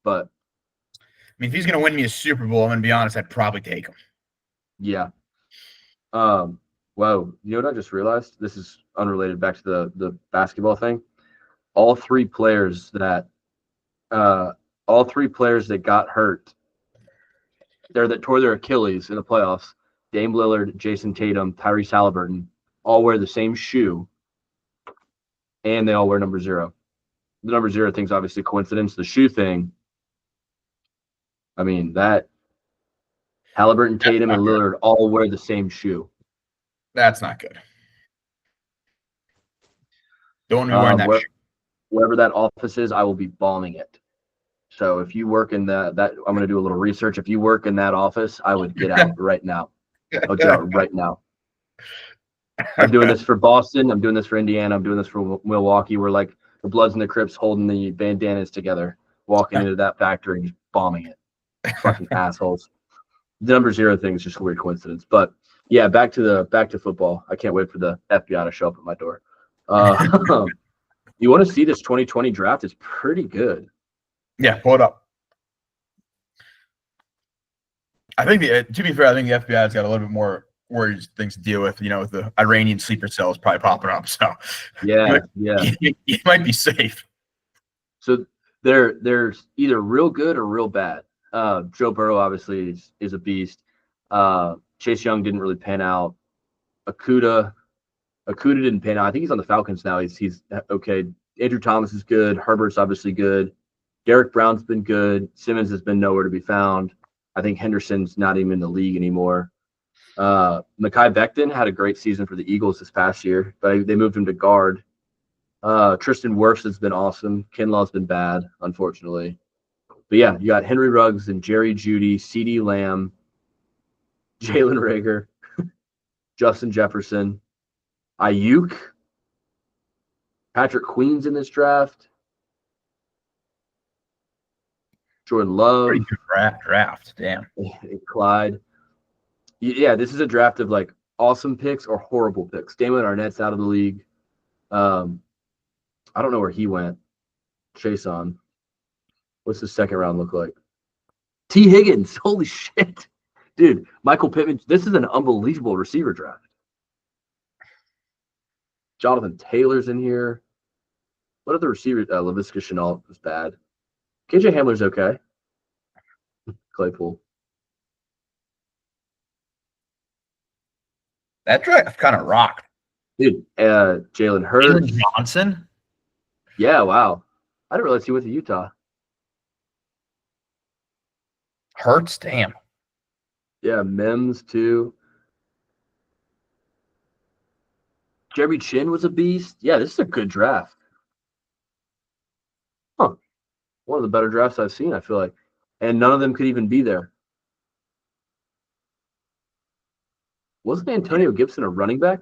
But I mean, if he's going to win me a Super Bowl, I'm going to be honest, I'd probably take him. Yeah. Whoa. You know what I just realized? This is unrelated back to the basketball thing. All three players that got hurt, that tore their Achilles in the playoffs, Dame Lillard, Jason Tatum, Tyrese Halliburton, all wear the same shoe, and they all wear number 0. The number 0 thing's obviously coincidence. The shoe thing, I mean, that Halliburton, Tatum, and Lillard all wear the same shoe. That's not good. Don't want to be wearing that shoe. Wherever that office is, I will be bombing it. So if you work in that I'm going to do a little research. If you work in that office, I would get out right now. I'll get out right now. I'm doing this for Boston. I'm doing this for Indiana. I'm doing this for Milwaukee. We're like the Bloods and the Crips holding the bandanas together, walking into that factory and just bombing it. Fucking assholes. The number 0 thing is just a weird coincidence. But yeah, back to football. I can't wait for the FBI to show up at my door. You want to see this 2020 draft? It's pretty good. Yeah, pull it up. I think to be fair, I think the FBI's got a little bit more worries things to deal with. With the Iranian sleeper cells probably popping up, so Yeah, you might be safe. So they're either real good or real bad. Joe Burrow obviously is a beast. Chase Young didn't really pan out. Akuda didn't pan out. I think he's on the Falcons now. He's okay. Andrew Thomas is good. Herbert's obviously good. Derek Brown's been good. Simmons has been nowhere to be found. I think Henderson's not even in the league anymore. Mekhi Becton had a great season for the Eagles this past year, but they moved him to guard. Tristan Wirfs has been awesome. Kinlaw's been bad, unfortunately. But yeah, you got Henry Ruggs and Jerry Jeudy, CeeDee Lamb, Jalen Reagor, Justin Jefferson, Ayuk, Patrick Queen's in this draft, Jordan Love, Pretty good draft. Damn. Clyde. Yeah, this is a draft of like awesome picks or horrible picks. Damon Arnett's out of the league. I don't know where he went. Chase on. What's the second round look like? T. Higgins. Holy shit. Dude, Michael Pittman. This is an unbelievable receiver draft. Jonathan Taylor's in here. What other receivers? Laviska Shenault was bad. KJ Hamler's okay. Claypool. That draft kind of rocked. Dude, Jalen Hurts. Jalen Johnson? Yeah, wow. I didn't realize he went to Utah. Hurts? Damn. Yeah, Mims too. Jeremy Chin was a beast. Yeah, this is a good draft. Huh. One of the better drafts I've seen, I feel like. And none of them could even be there. Wasn't Antonio Gibson a running back?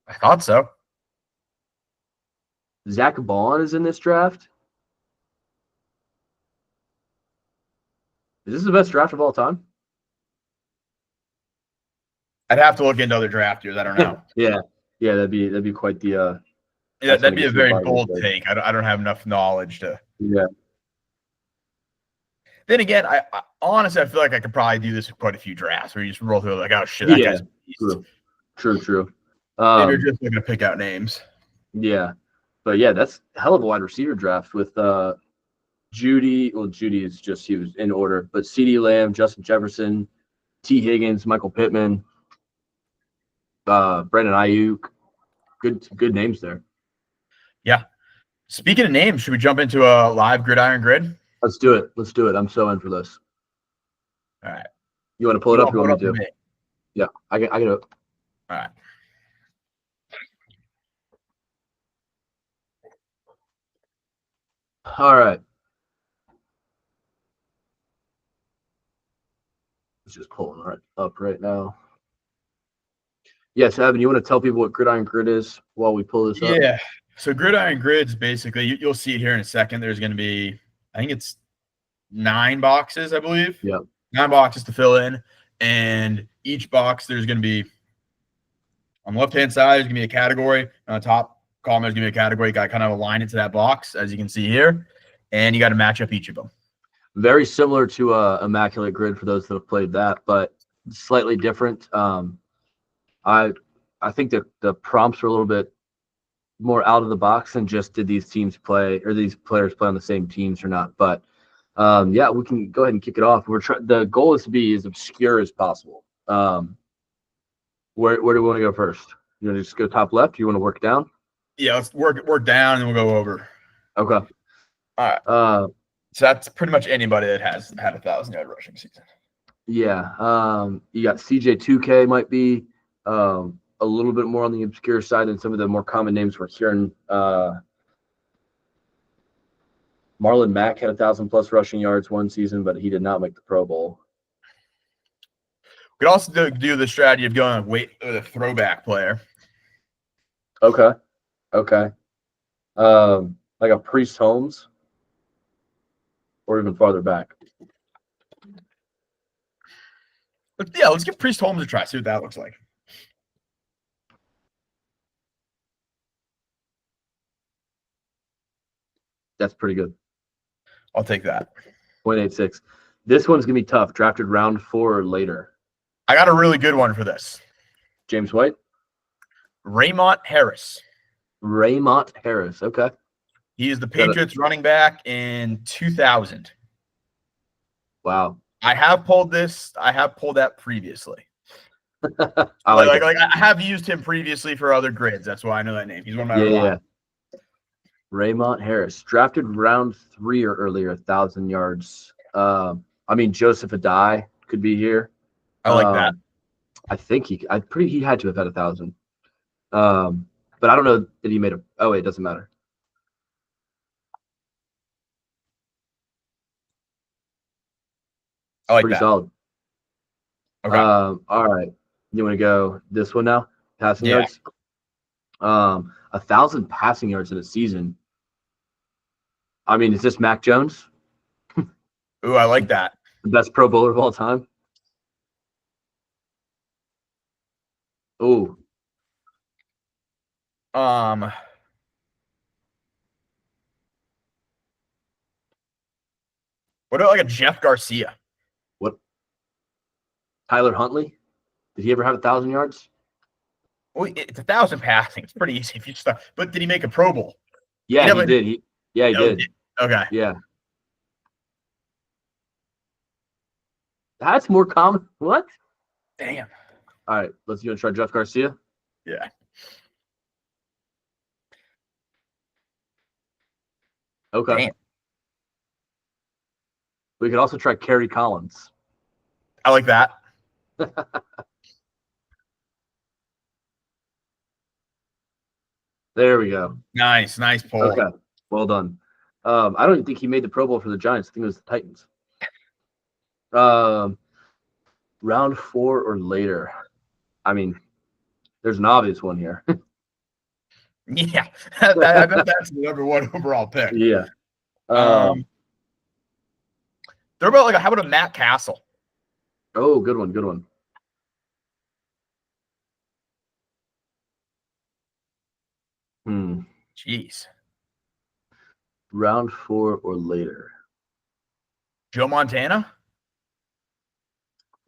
I thought so. Zach Bond is in this draft. Is this the best draft of all time? I'd have to look into other draft years. I don't know. Yeah, that'd be quite the. Yeah, that'd be a very bold take. I don't have enough knowledge to. Yeah. Then again, I honestly I feel like I could probably do this with quite a few drafts where you just roll through like, oh shit, that guy's a beast. True. Maybe you're just looking to pick out names. Yeah, but yeah, that's a hell of a wide receiver draft with Jeudy. Well, Jeudy is just he was in order, but CeeDee Lamb, Justin Jefferson, T. Higgins, Michael Pittman, Brandon Ayuk. Good names there. Yeah. Speaking of names, should we jump into a live gridiron grid? Let's do it. I'm so in for this. All right. You want to pull it up? You want me to? Me? Yeah, I get it. All right. All right. It's just pulling up right now. Yes, Evan, you want to tell people what gridiron grid is while we pull this up? Yeah. So gridiron grids, basically, you'll see it here in a second. There's going to be, I think it's 9 boxes, I believe. Yeah. 9 boxes to fill in. And each box, there's going to be, on the left-hand side, there's going to be a category. On the top column, there's going to be a category. You got to kind of align it to that box, as you can see here. And you got to match up each of them. Very similar to Immaculate Grid for those that have played that, but slightly different. I think that the prompts were a little bit more out of the box than just did these teams play or these players play on the same teams or not. But yeah, we can go ahead and kick it off. The goal is to be as obscure as possible. Where do we want to go first? You want to just go top left? Or you want to work down? Yeah, let's work down and we'll go over. Okay. All right. So that's pretty much anybody that has had 1,000-yard rushing season. Yeah. You got CJ2K might be a little bit more on the obscure side than some of the more common names we're hearing. Marlon Mack had 1,000+ rushing yards one season, but he did not make the Pro Bowl. We could also do the strategy of going with a throwback player. Okay. Like a Priest Holmes, or even farther back. But yeah, let's give Priest Holmes a try. See what that looks like. That's pretty good. I'll take that. 0.86. This one's going to be tough. Drafted round 4 or later. I got a really good one for this. James White? Raymont Harris. Raymont Harris. Okay. He is the Patriots running back in 2000. Wow. I have pulled that previously. I like it. I have used him previously for other grids. That's why I know that name. He's one of my Yeah. Raymont Harris, drafted round 3 or earlier, 1,000 yards. Joseph Adai could be here. I like that. I think he had to have had 1,000. But I don't know that he made a. Oh wait, it doesn't matter. I like pretty that. solid. Okay. All right. You want to go this one now? Passing yards. 1,000 passing yards in a season. I mean, is this Mac Jones? Ooh, I like that. The best Pro Bowler of all time. Ooh. What about like a Jeff Garcia? What? Tyler Huntley? Did he ever have 1,000 yards? Well, it's 1,000 passing. It's pretty easy if you start. But did he make a Pro Bowl? Yeah, he did. He did. Okay. Yeah. That's more common. What? Damn. All right, let's go and try Jeff Garcia. Yeah. Okay. Damn. We could also try Kerry Collins. I like that. There we go. Nice pull. Okay, well done. I don't even think he made the Pro Bowl for the Giants. I think it was the Titans. Round 4 or later. I mean, there's an obvious one here. Yeah, I bet that's the number 1 overall pick. Yeah. They're about how about a Matt Castle? Oh, good one. Jeez. Round 4 or later. Joe Montana?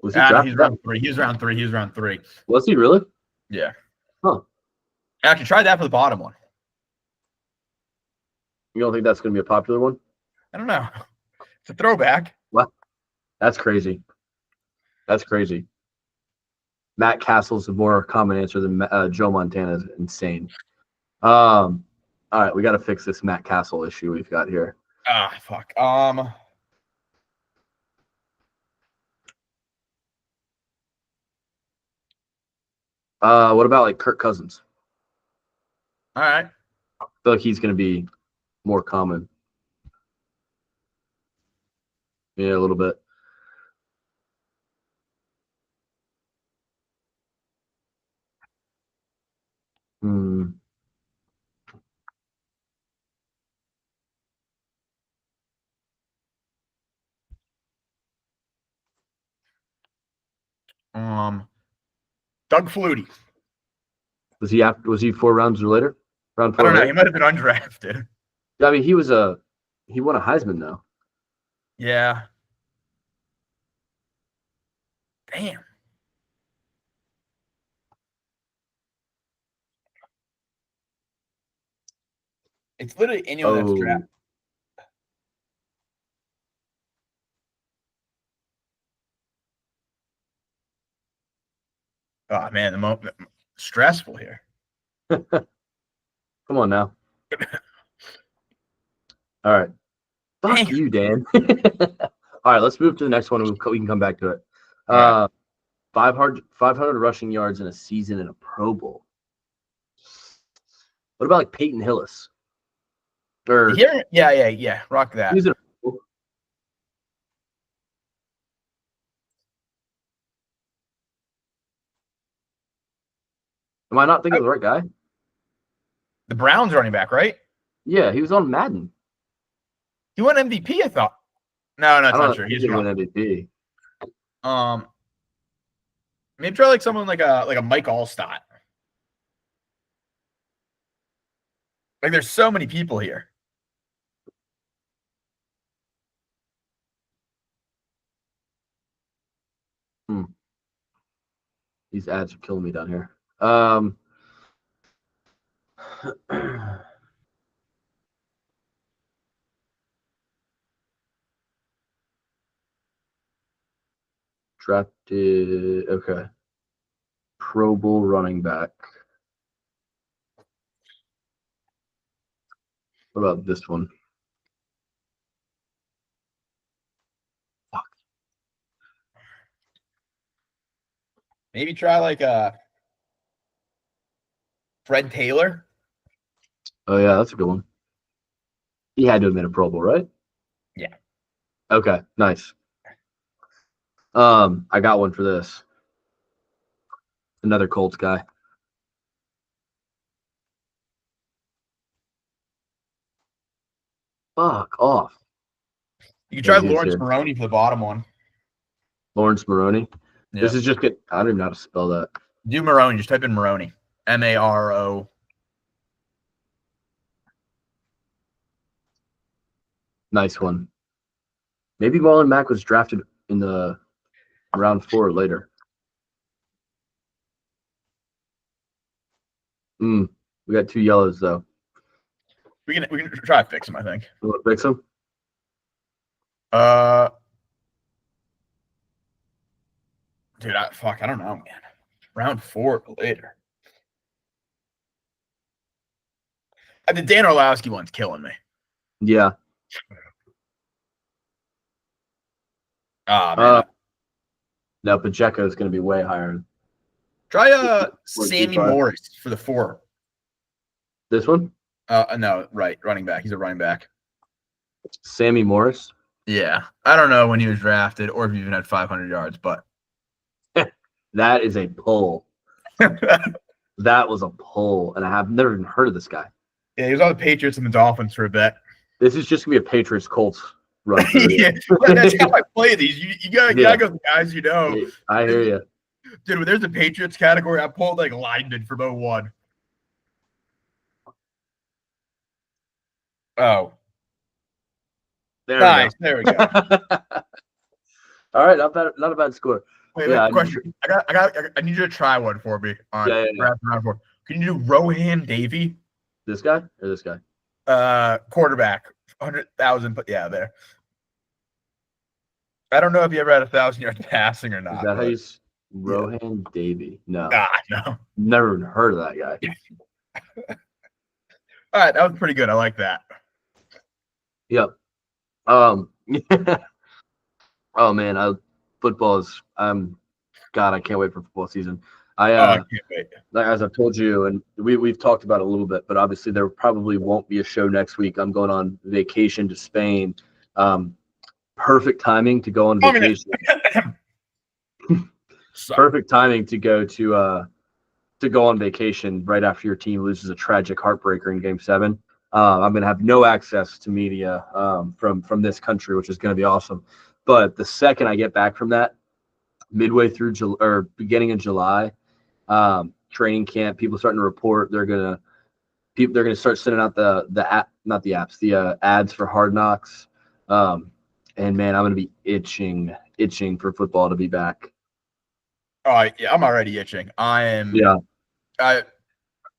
Was he no, drafted? he's round 3. He was round 3. Was he really? Yeah. Huh. Actually, try that for the bottom one. You don't think that's going to be a popular one? I don't know. It's a throwback. What? That's crazy. Matt Castle's a more common answer than Joe Montana. Is insane. All right, we got to fix this Matt Castle issue we've got here. Fuck. What about like Kirk Cousins? All right. I feel like he's going to be more common. Yeah, a little bit. Doug Flutie. Was he 4 rounds or later? Round 4. I don't know. He might have been undrafted. I mean, he won a Heisman though. Yeah. Damn. It's literally anyone that's drafted. Oh man, the moment stressful here. Come on now. All right. Fuck you, Dan. All right, let's move to the next one. We can come back to it. 500 rushing yards in a season in a Pro Bowl. What about like Peyton Hillis? Yeah. Rock that. He's Am I not thinking of the right guy? The Browns running back, right? Yeah, he was on Madden. He won MVP, I thought. No, it's not true. He's won MVP. Maybe try like someone like a Mike Allstott. Like there's so many people here. These ads are killing me down here. Drafted. Okay. Pro Bowl running back. What about this one? Maybe try like Fred Taylor. Oh yeah, that's a good one. He had to have been a Pro Bowl, right? Yeah. Okay, nice. I got one for this. Another Colts guy. Fuck off. You can try There he is Lawrence here. Maroney for the bottom one. Lawrence Maroney. Yeah. This is just good. I don't even know how to spell that. Do Maroney. Just type in Maroney. Maro. Nice one. Maybe Marlon Mack was drafted in the round 4 or later. We got 2 yellows though. We can try to fix him, I think. You want to fix him? Dude, I don't know, man. Round 4 or later. The Dan Orlowski one's killing me. Yeah. Man. No, Pacheco is going to be way higher. Try Sammy Morris for the 4. This one? No, right, running back. He's a running back. Sammy Morris? Yeah. I don't know when he was drafted or if he even had 500 yards, but that is a pull. That was a pull, and I have never even heard of this guy. Yeah, he was on the Patriots and the Dolphins for a bit. This is just going to be a Patriots-Colts run. Yeah, that's how I play these. You gotta go with guys you know. I hear you. Dude, when there's a Patriots category, I pulled like lineman from 01. Oh. Nice. There we go. All right, not a bad score. Wait, question. I need you to try one for me on round 4. Can you do Rohan Davey? This guy or this guy? Quarterback, 100,000. But yeah, there. I don't know if you ever had 1,000 yards passing or not. Is that how you Rohan Davey? No. No. Never even heard of that guy. All right, that was pretty good. I like that. Yep. Oh man, football is God, I can't wait for football season. I can't wait. As I've told you, and we've talked about it a little bit, but obviously there probably won't be a show next week. I'm going on vacation to Spain. Perfect timing to go on vacation. Perfect timing to go on vacation right after your team loses a tragic heartbreaker in Game 7. I'm going to have no access to media from this country, which is going to be awesome. But the second I get back from that, midway through beginning of July, training camp, people starting to report. They're gonna start sending out the ads for Hard Knocks. And man, I'm gonna be itching for football to be back. Oh yeah, I'm already itching. I am. Yeah.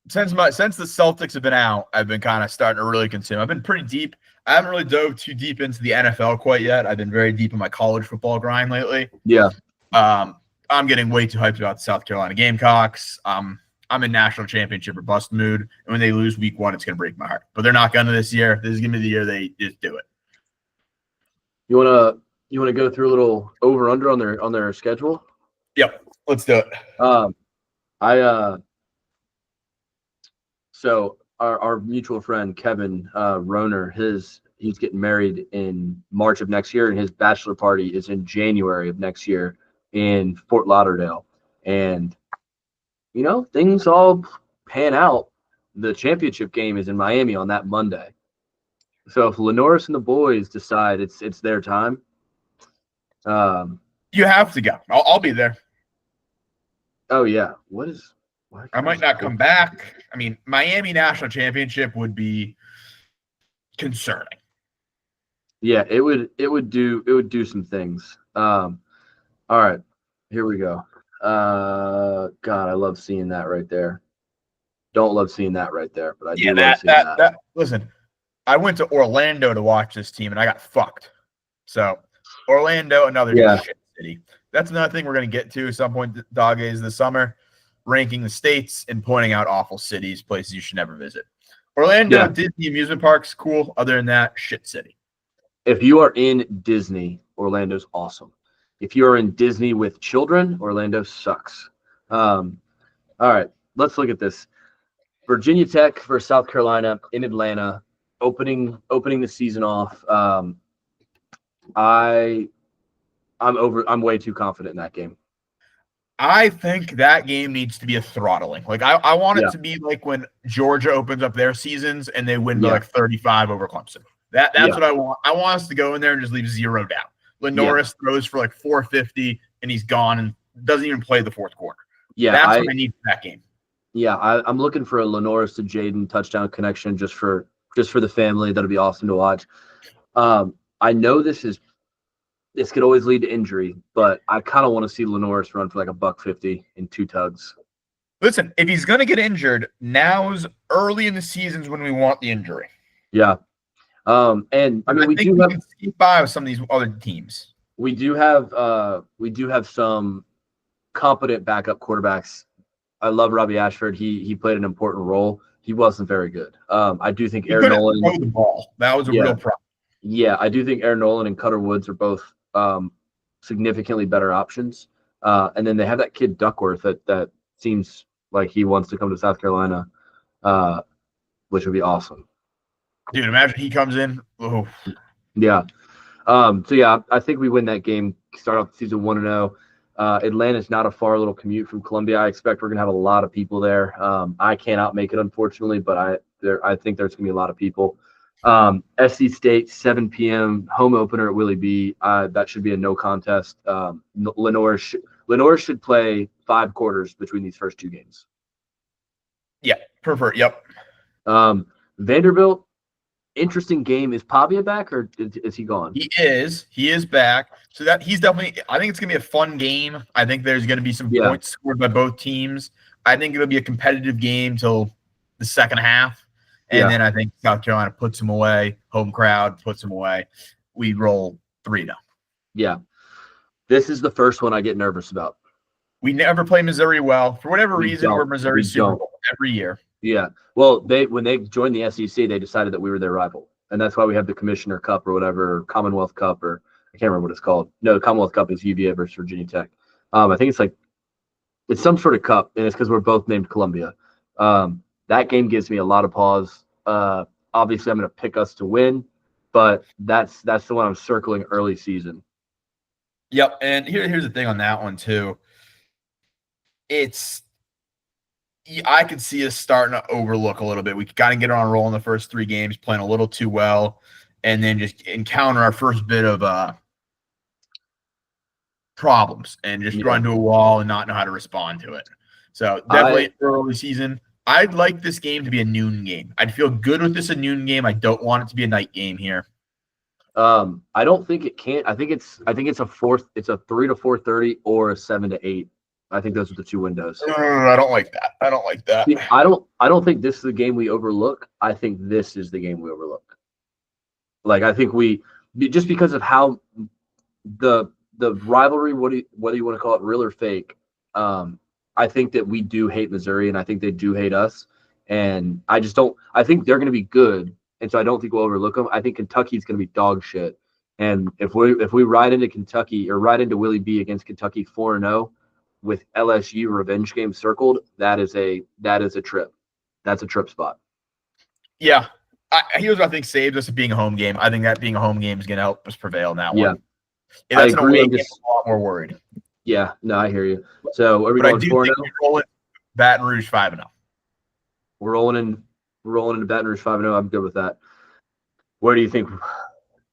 Since the Celtics have been out, I've been kind of starting to really consume. I've been pretty deep. I haven't really dove too deep into the NFL quite yet. I've been very deep in my college football grind lately. Yeah. I'm getting way too hyped about the South Carolina Gamecocks. I'm in national championship or bust mood, and when they lose week 1, it's gonna break my heart. But they're not gonna this year. This is gonna be the year they just do it. You wanna go through a little over under on their schedule? Yep, let's do it. So our mutual friend Kevin Roner, he's getting married in March of next year, and his bachelor party is in January of next year in Fort Lauderdale. And things all pan out. The championship game is in Miami on that Monday. So if Lenoris and the boys decide it's their time, you have to go. I'll be there. Oh yeah. I might not come back. I mean, Miami national championship would be concerning. Yeah, it would do some things. All right. Here we go. God, I love seeing that right there. Don't love seeing that right there, but I Yeah, do love seeing that. listen, I went to Orlando to watch this team and I got fucked. So Orlando, another Yeah, just shit city. That's another thing we're gonna get to at some point, dog days this summer, ranking the states and pointing out awful cities, places you should never visit. Orlando, yeah. Disney amusement parks, cool. Other than that, shit city. If you are in Disney, Orlando's awesome. If you are in Disney with children, Orlando sucks. All right, let's look at this. Virginia Tech versus South Carolina in Atlanta, opening the season off. I'm way too confident in that game. I think that game needs to be a throttling. Like I want it Yeah, to be like when Georgia opens up their seasons and they win by yeah, like 35 over Clemson. That's yeah, what I want. I want us to go in there and just leave 0 down. yeah, Lenoris throws for like 450 and he's gone and doesn't even play the fourth quarter. yeah. That's what I need for that game. I'm looking for a Lenoris to Jaden touchdown connection just for the family. That'll be awesome to watch. I know this could always lead to injury, but I kind of want to see Lenoris run for like a $150 in 2 tugs. Listen, if he's going to get injured, now's early in the seasons when we want the injury. Yeah. And I mean, we think do have can skip by with some of these other teams. we do have some competent backup quarterbacks. I love Robbie Ashford. He played an important role. He wasn't very good. I do think He Aaron couldn't Nolan. throw the ball. That was a real problem. Yeah, I do think Aaron Nolan and Cutter Woods are both significantly better options. And then they have that kid Duckworth that seems like he wants to come to South Carolina, which would be awesome. Dude, imagine he comes in. Oh. Yeah. I think we win that game. Start off the season 1-0. Atlanta's not a far little commute from Columbia. I expect we're gonna have a lot of people there. I cannot make it, unfortunately, but I think there's gonna be a lot of people. SC State, 7 p.m. home opener at Willie B. That should be a no contest. Lenore should play 5 quarters between these first 2 games. Yeah, prefer. Yep. Vanderbilt, interesting game. Is Pavia back or is he gone? He is back. So that he's definitely. I think it's gonna be a fun game. I think there's gonna be some points scored by both teams. I think it'll be a competitive game till the second half. And then I think South Carolina puts them away. Home crowd puts them away. We roll 3-0. Yeah. This is the first one I get nervous about. We never play Missouri well. For whatever reason, we're Missouri Super Bowl every year. Yeah. Well, when they joined the SEC, they decided that we were their rival. And that's why we have the Commissioner Cup or whatever, or Commonwealth Cup, or I can't remember what it's called. No, the Commonwealth Cup is UVA versus Virginia Tech. I think it's some sort of cup, and it's because we're both named Columbia. That game gives me a lot of pause. Obviously, I'm going to pick us to win, but that's the one I'm circling early season. Yep, and here's the thing on that one too. I could see us starting to overlook a little bit. We got to get on a roll in the first 3 games, playing a little too well, and then just encounter our first bit of problems and just run to a wall and not know how to respond to it. So definitely early season. I'd like this game to be a noon game. I'd feel good with this a noon game. I don't want it to be a night game here. I don't think it can. I think it's a 3 to 4:30 or a 7 to 8. I think those are the 2 windows. I don't like that. See, I don't think this is the game we overlook. I think this is the game we overlook. Like, I think we, just because of how the rivalry, whether you want to call it real or fake, I think that we do hate Missouri, and I think they do hate us. And I just don't. I think they're going to be good, and so I don't think we'll overlook them. I think Kentucky's going to be dog shit. And if we ride into Kentucky or ride into Willie B against Kentucky 4-0 with LSU revenge game circled, that is a trip. That's a trip spot. Yeah. Here's what I think saves us being a home game. I think that being a home game is going to help us prevail in that one. If that's an away game, I'm a lot more worried. Yeah, no, I hear you. So are we going 4-0? Rolling Baton Rouge 5-0. We're rolling into Baton Rouge 5-0. I'm good with that. Where do you think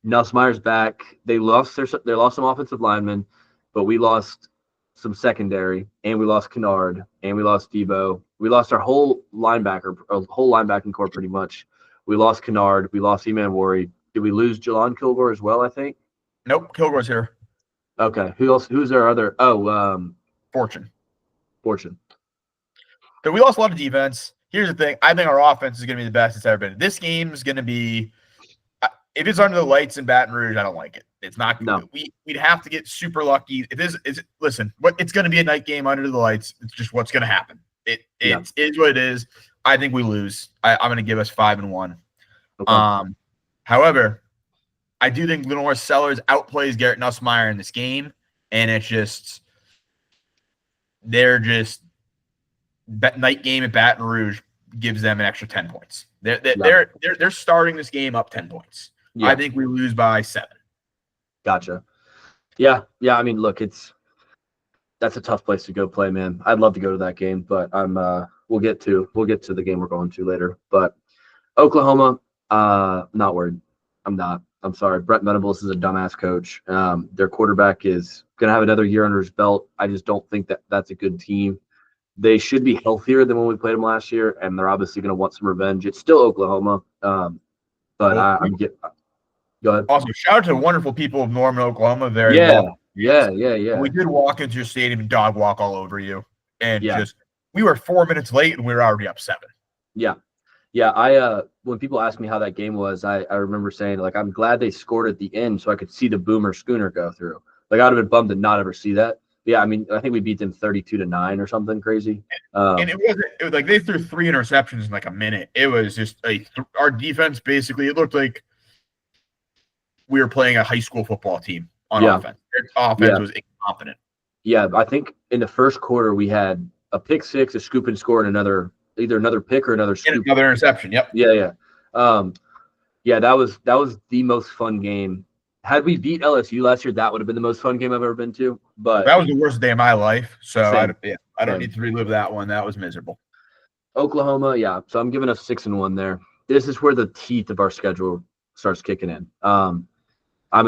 Nussmeier's back? They lost some offensive linemen, but we lost some secondary, and we lost Kennard, and we lost Debo. We lost our whole linebacking core pretty much. We lost Kennard. We lost Eman Worry. Did we lose Jelon Kilgore as well, I think? Nope, Kilgore's here. Okay. Who else? Who's our other? Oh, Fortune. Fortune. But we lost a lot of defense. Here's the thing. I think our offense is going to be the best it's ever been. This game is going to be if it's under the lights in Baton Rouge, I don't like it. It's not. No. We'd have to get super lucky. It is. Listen. It's going to be a night game under the lights. It's just what's going to happen. It is what it is. I think we lose. I'm going to give us 5-1. Okay. However, I do think Lenore Sellers outplays Garrett Nussmeyer in this game, and it's just night game at Baton Rouge gives them an extra 10 points. They're starting this game up 10 points. Yeah. I think we lose by 7. Gotcha. Yeah. I mean, look, that's a tough place to go play, man. I'd love to go to that game, but we'll get to the game we're going to later. But Oklahoma, not worried. I'm not. I'm sorry. Brett Venables is a dumbass coach. Their quarterback is going to have another year under his belt. I just don't think that's a good team. They should be healthier than when we played them last year, and they're obviously going to want some revenge. It's still Oklahoma, but I'm getting. Go ahead. Also, shout out to the wonderful people of Norman, Oklahoma. Yeah. We did walk into your stadium and dog walk all over you, and we were 4 minutes late and we were already up 7. Yeah. I when people ask me how that game was, I remember saying, like, I'm glad they scored at the end so I could see the Boomer Schooner go through. Like, I would have been bummed to not ever see that. Yeah, I mean, I think we beat them 32-9 or something crazy. And it was like they threw 3 interceptions in like a minute. It was just our defense basically. It looked like we were playing a high school football team on offense. Their offense was incompetent. Yeah, I think in the first quarter we had a pick six, a scoop and score, and either another pick or another scoop. And another interception. Yep. Yeah. That was the most fun game. Had we beat LSU last year, that would have been the most fun game I've ever been to. But that was the worst day of my life. So I don't need to relive that one. That was miserable. Oklahoma, yeah. So I'm giving us 6-1 there. This is where the teeth of our schedule starts kicking in. I'm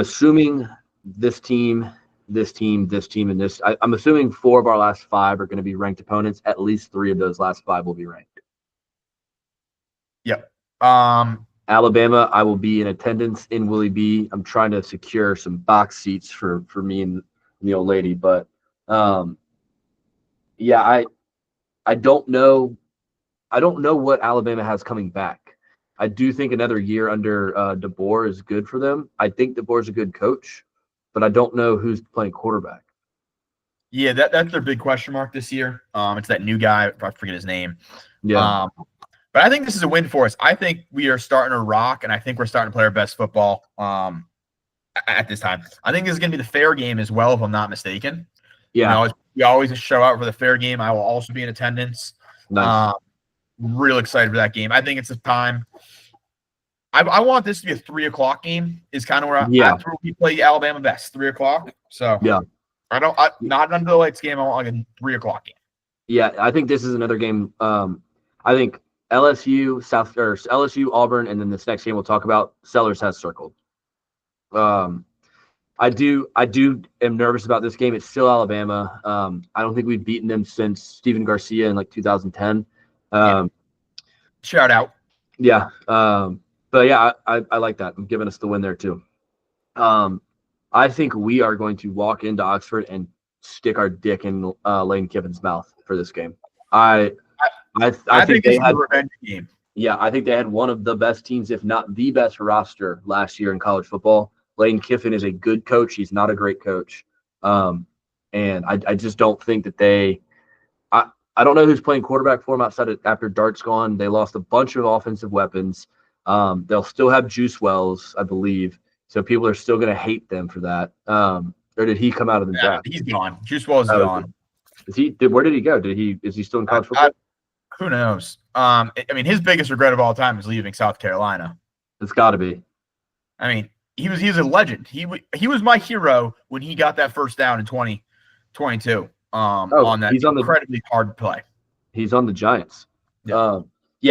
assuming this team, and this. I'm assuming 4 of our last 5 are going to be ranked opponents. At least 3 of those last 5 will be ranked. Yep. Alabama, I will be in attendance in Willie B. I'm trying to secure some box seats for me and the old lady, but I don't know. I don't know what Alabama has coming back. I do think another year under DeBoer is good for them. I think DeBoer's a good coach, but I don't know who's playing quarterback. Yeah, that's their big question mark this year. It's that new guy. I forget his name. Yeah. But I think this is a win for us. I think we are starting to rock, and I think we're starting to play our best football at this time. I think this is going to be the fair game as well, if I'm not mistaken. Yeah. We always show out for the fair game. I will also be in attendance. Nice. Real excited for that game. I think it's a time. I want this to be a 3:00 game. Is kind of where that's where we play Alabama best, 3:00. So not under the lights game. I want like a 3:00 game. Yeah, I think this is another game. I think LSU, Auburn, and then this next game we'll talk about, Sellers has circled. I am nervous about this game. It's still Alabama. I don't think we've beaten them since Steven Garcia in like 2010. Shout out. Yeah. But yeah, I like that. I'm giving us the win there too. I think we are going to walk into Oxford and stick our dick in Lane Kiffin's mouth for this game. I think they had a revenge game. Yeah, I think they had one of the best teams, if not the best roster last year in college football. Lane Kiffin is a good coach. He's not a great coach. And I just don't think that I don't know who's playing quarterback for them after Dart's gone. They lost a bunch of offensive weapons. They'll still have Juice Wells, I believe. So people are still going to hate them for that. Or did he come out of the draft? He's gone. Juice Wells is gone. Where did he go? Is he still in college football? Who knows? I mean, his biggest regret of all time is leaving South Carolina. It's got to be. I mean, he's a legend. He was my hero when he got that first down in 2022. On that incredibly hard play. He's on the Giants. Yeah.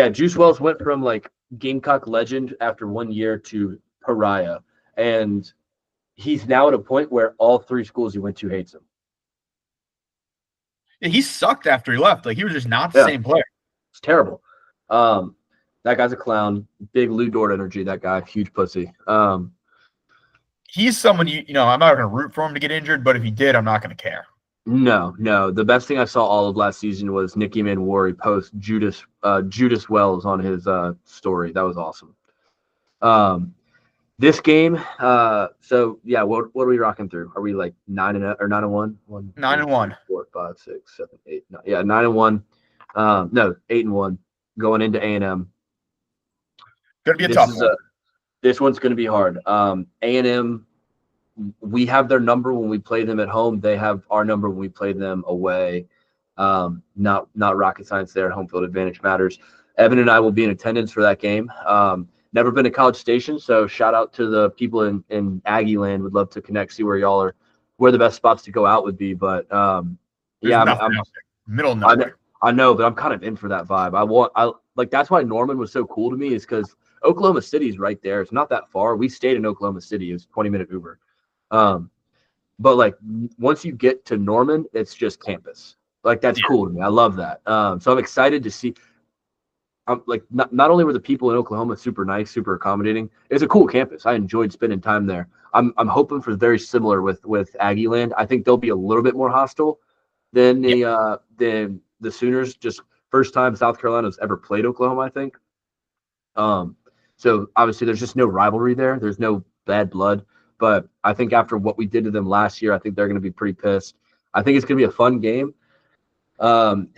Juice Wells went from like Gamecock legend after 1 year to pariah, and he's now at a point where all 3 schools he went to hates him. Yeah, he sucked after he left. Like, he was just not the same player. It's terrible. That guy's a clown. Big Lou Dort energy, that guy. Huge pussy. he's someone I'm not going to root for him to get injured, but if he did, I'm not going to care. No. The best thing I saw all of last season was Nicky Manwari post Judas Wells on his story. That was awesome. This game, so yeah, what are we rocking through? Are we like 9-1 or 9-1? 9-1. 4, 5, 6, 7, 8, 9. Yeah, 9-1. No, 8-1 going into A&M. Gonna be a tough one. This one's gonna be hard. A&M, we have their number when we play them at home. They have our number when we play them away. Not rocket science there. Home field advantage matters. Evan and I will be in attendance for that game. Never been to College Station, so shout out to the people in Aggie land. Would love to connect, see where y'all are, where the best spots to go out would be. But yeah, I'm middle nowhere. I know, but I'm kind of in for that vibe. I like that's why Norman was so cool to me, is because Oklahoma City's right there. It's not that far. We stayed in Oklahoma City. It was 20-minute Uber. But like once you get to Norman, it's just campus. Like that's cool to me. I love that. So I'm excited to see. Like not only were the people in Oklahoma super nice, super accommodating, it's a cool campus. I enjoyed spending time there. I'm hoping for very similar with Aggie land. I think they'll be a little bit more hostile than the Sooners. Just first time South Carolina's ever played Oklahoma, I think. So obviously there's just no rivalry there. There's no bad blood. But I think after what we did to them last year, I think they're going to be pretty pissed. I think it's going to be a fun game. And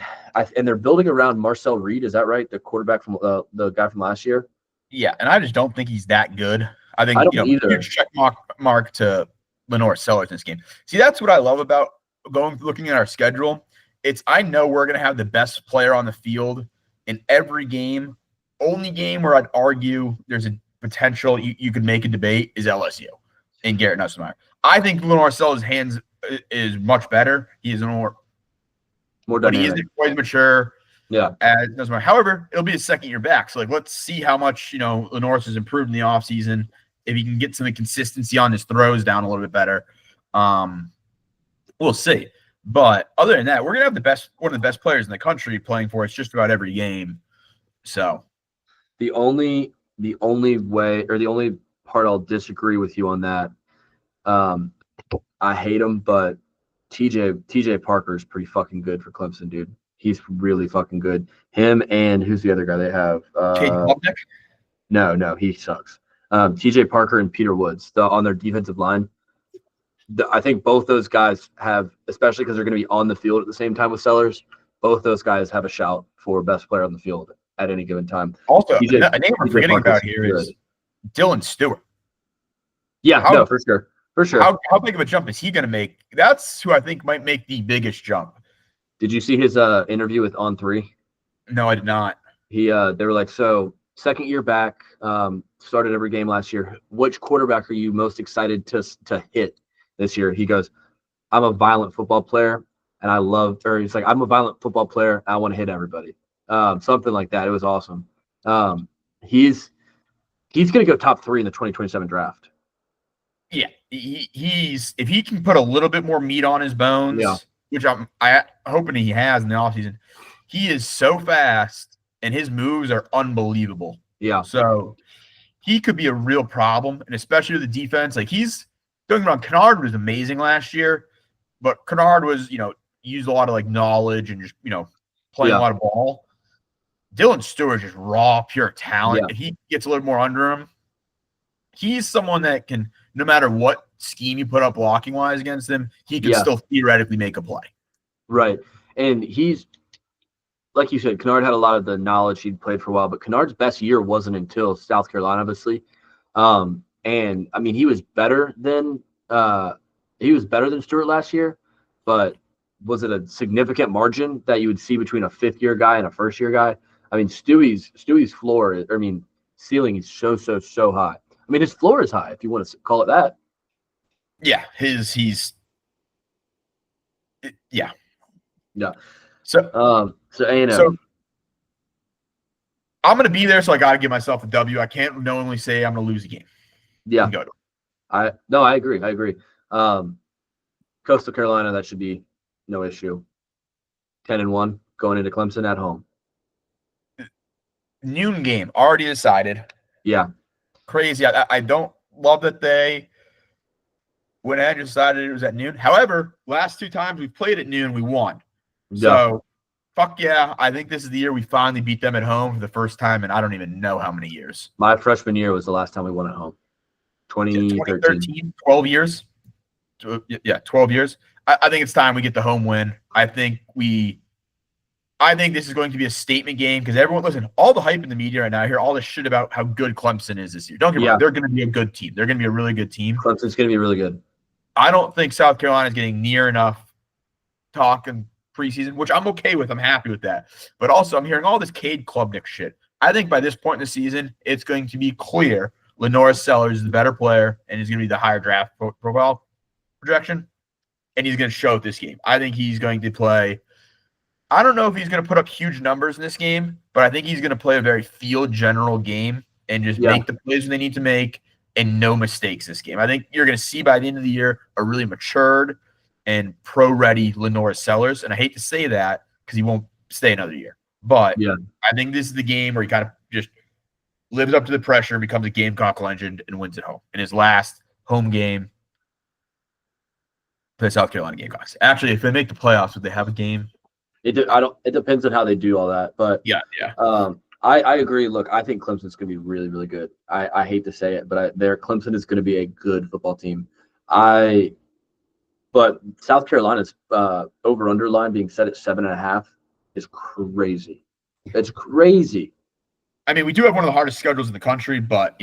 they're building around Marcel Reed. Is that right? The quarterback from the guy from last year. Yeah, and I just don't think he's that good. I think huge check mark to Lenore Sellers in this game. See, that's what I love about looking at our schedule. I know we're going to have the best player on the field in every game. Only game where I'd argue there's a potential you could make a debate is LSU and Garrett Nussmeier. I think Lenore Sellers' hands is much better. He is more dynamic. He is quite mature. Yeah. However, it'll be his second year back. So let's see how much, Lenore has improved in the offseason. If he can get some consistency on his throws down a little bit better. We'll see. But other than that, we're gonna have one of the best players in the country playing for us just about every game. So the only way, or the only part I'll disagree with you on that, I hate him, but TJ Parker is pretty fucking good for Clemson, dude. He's really fucking good. Him and who's the other guy they have? No, he sucks. TJ Parker and Peter Woods on their defensive line. I think both those guys have, especially because they're going to be on the field at the same time with Sellers, both those guys have a shout for best player on the field at any given time. Also, a name we're forgetting about here is Dylan Stewart. Yeah, for sure. For sure. How big of a jump is he going to make? That's who I think might make the biggest jump. Did you see his interview with On3? No, I did not. They were like, so second year back, started every game last year. Which quarterback are you most excited to hit this year? He goes, I'm a violent football player, and he's like, I'm a violent football player. I want to hit everybody. Something like that. It was awesome. He's going to go top 3 in the 2027 draft. Yeah, he's if he can put a little bit more meat on his bones, which I'm hoping he has in the offseason, he is so fast and his moves are unbelievable. Yeah. So he could be a real problem, and especially with the defense. Like don't get me wrong, Kennard was amazing last year, but Kennard was, used a lot of knowledge and just, playing a lot of ball. Dylan Stewart is just raw, pure talent. Yeah. If he gets a little more under him, he's someone that can, no matter what scheme you put up blocking wise against him, he can still theoretically make a play. Right. And he's, like you said, Kennard had a lot of the knowledge. He'd played for a while, but Kennard's best year wasn't until South Carolina, obviously. And I mean, he was better than Stewart last year, but was it a significant margin that you would see between a fifth-year guy and a first-year guy? I mean, Stewie's floor, ceiling is so high. I mean, his floor is high, if you want to call it that. Yeah, yeah. So A&M. So I'm going to be there, so I got to give myself a W. I can't knowingly say I'm going to lose a game. Yeah. I agree. Coastal Carolina, that should be no issue. 10-1 going into Clemson at home. Noon game already decided. Yeah. Crazy. I don't love that they went ahead and decided it was at noon. However, last 2 times we've played at noon, we won. Yeah. So, fuck yeah. I think this is the year we finally beat them at home for the first time in I don't even know how many years. My freshman year was the last time we won at home. 2013. 12 years. Yeah, 12 years. I think it's time we get the home win. I think this is going to be a statement game because everyone, listen, all the hype in the media right now, I hear all this shit about how good Clemson is this year. Don't get me wrong, they're going to be a good team. They're going to be a really good team. Clemson's going to be really good. I don't think South Carolina is getting near enough talk in preseason, which I'm okay with. I'm happy with that. But also, I'm hearing all this Cade Klubnik shit. I think by this point in the season, it's going to be clear Lenore Sellers is the better player and is going to be the higher draft profile projection, and he's going to show it this game. I think he's going to play – I don't know if he's going to put up huge numbers in this game, but I think he's going to play a very field general game and just make the plays when they need to make and no mistakes this game. I think you're going to see by the end of the year a really matured and pro-ready Lenore Sellers. And I hate to say that because he won't stay another year. But I think this is the game where he kind of just lives up to the pressure and becomes a Gamecock legend and wins at home. In his last home game, play South Carolina Gamecocks. Actually, if they make the playoffs, would they have a game? It depends on how they do all that, but I agree. Look, I think Clemson's going to be really, really good. I hate to say it, but Clemson is going to be a good football team. But South Carolina's over/under line being set at 7.5 is crazy. It's crazy. I mean, we do have one of the hardest schedules in the country, but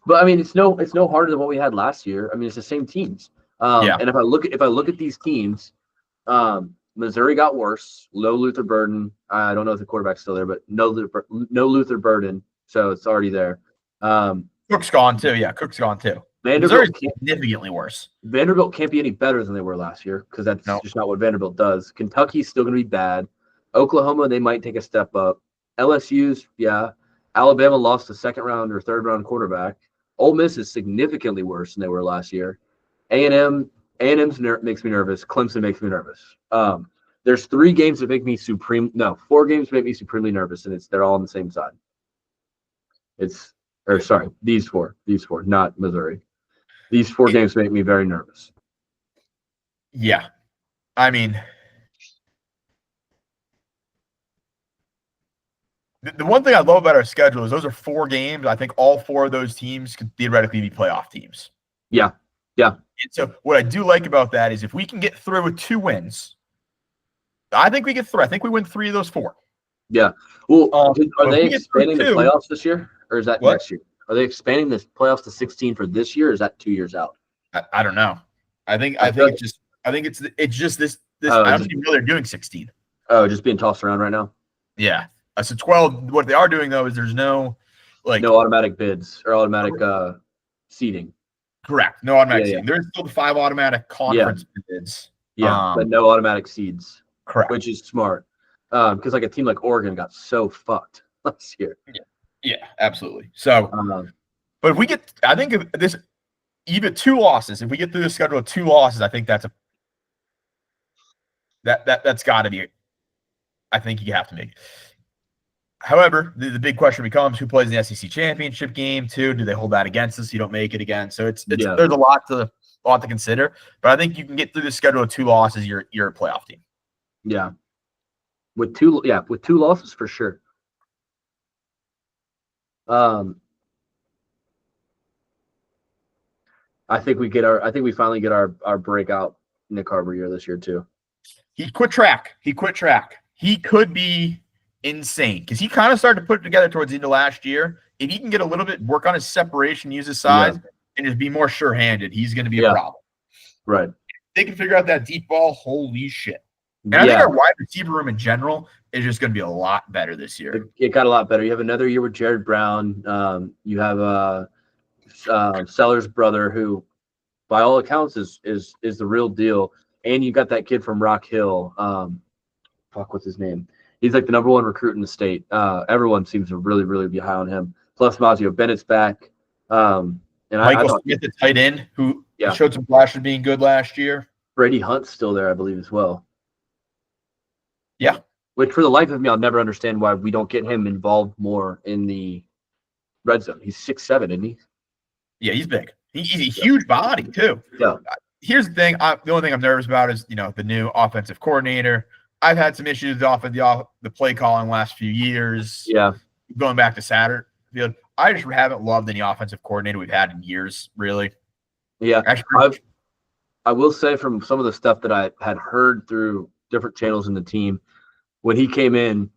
But I mean, it's no harder than what we had last year. I mean, it's the same teams. And if I look at these teams, Missouri got worse. Low Luther Burden. I don't know if the quarterback's still there, but no Luther Burden. So it's already there. Cook's gone too. Yeah, Cook's gone too. Missouri's significantly worse. Vanderbilt can't be any better than they were last year because that's just not what Vanderbilt does. Kentucky's still going to be bad. Oklahoma, they might take a step up. LSU's, Alabama lost a second-round or third-round quarterback. Ole Miss is significantly worse than they were last year. A&M makes me nervous. Clemson makes me nervous. There's 4 games that make me supremely nervous, and they're all on the same side. These four, not Missouri. These 4 games make me very nervous. Yeah. I mean, the one thing I love about our schedule is those are 4 games. I think all 4 of those teams could theoretically be playoff teams. Yeah. And so what I do like about that is if we can get through with 2 wins, I think we get through. I think we win 3 of those 4. Yeah. Well, are they expanding the playoffs this year, or is that next year? Are they expanding the playoffs to 16 for this year, or is that 2 years out? I don't know. I think it's just this. I don't even know they're doing 16. Oh, just being tossed around right now. Yeah. So 12. What they are doing though is there's no automatic bids or automatic seeding. Correct. No automatic seeding. There's still the 5 automatic conference bids. Yeah, but no automatic seeds. Correct. Which is smart. Because like a team like Oregon got so fucked last year. Yeah, absolutely. So, but if we get, I think if this even 2 losses, if we get through the schedule of 2 losses, I think that's got to be. I think you have to make. However, the big question becomes who plays in the SEC championship game too. Do they hold that against us? You don't make it again. So there's a lot to consider. But I think you can get through the schedule of 2 losses. You're a playoff team. Yeah. With 2 losses for sure. I think we finally get our breakout Nick Harbor year this year too. He quit track. He could be insane because he kind of started to put it together towards the end of last year. If he can get a little bit, work on his separation, use his size, and just be more sure-handed, he's going to be a problem. Right. If they can figure out that deep ball, holy shit. And I think our wide receiver room in general is just going to be a lot better this year. It got a lot better. You have another year with Jared Brown. You have Sellers' brother, who, by all accounts, is the real deal. And you got that kid from Rock Hill. What's his name? He's like the number 1 recruit in the state. Everyone seems to really, really be high on him. Plus, Mazio Bennett's back. And Michael Smith, the tight end, who showed some flashes being good last year. Brady Hunt's still there, I believe, as well. Yeah. Which, for the life of me, I'll never understand why we don't get him involved more in the red zone. He's 6'7", isn't he? Yeah, he's big. He's a huge body too. Yeah. Here's the thing. The only thing I'm nervous about is the new offensive coordinator. I've had some issues off of the play calling last few years. Yeah. Going back to Satterfield, I just haven't loved any offensive coordinator we've had in years, really. Yeah. Actually, I will say from some of the stuff that I had heard through different channels in the team, when he came in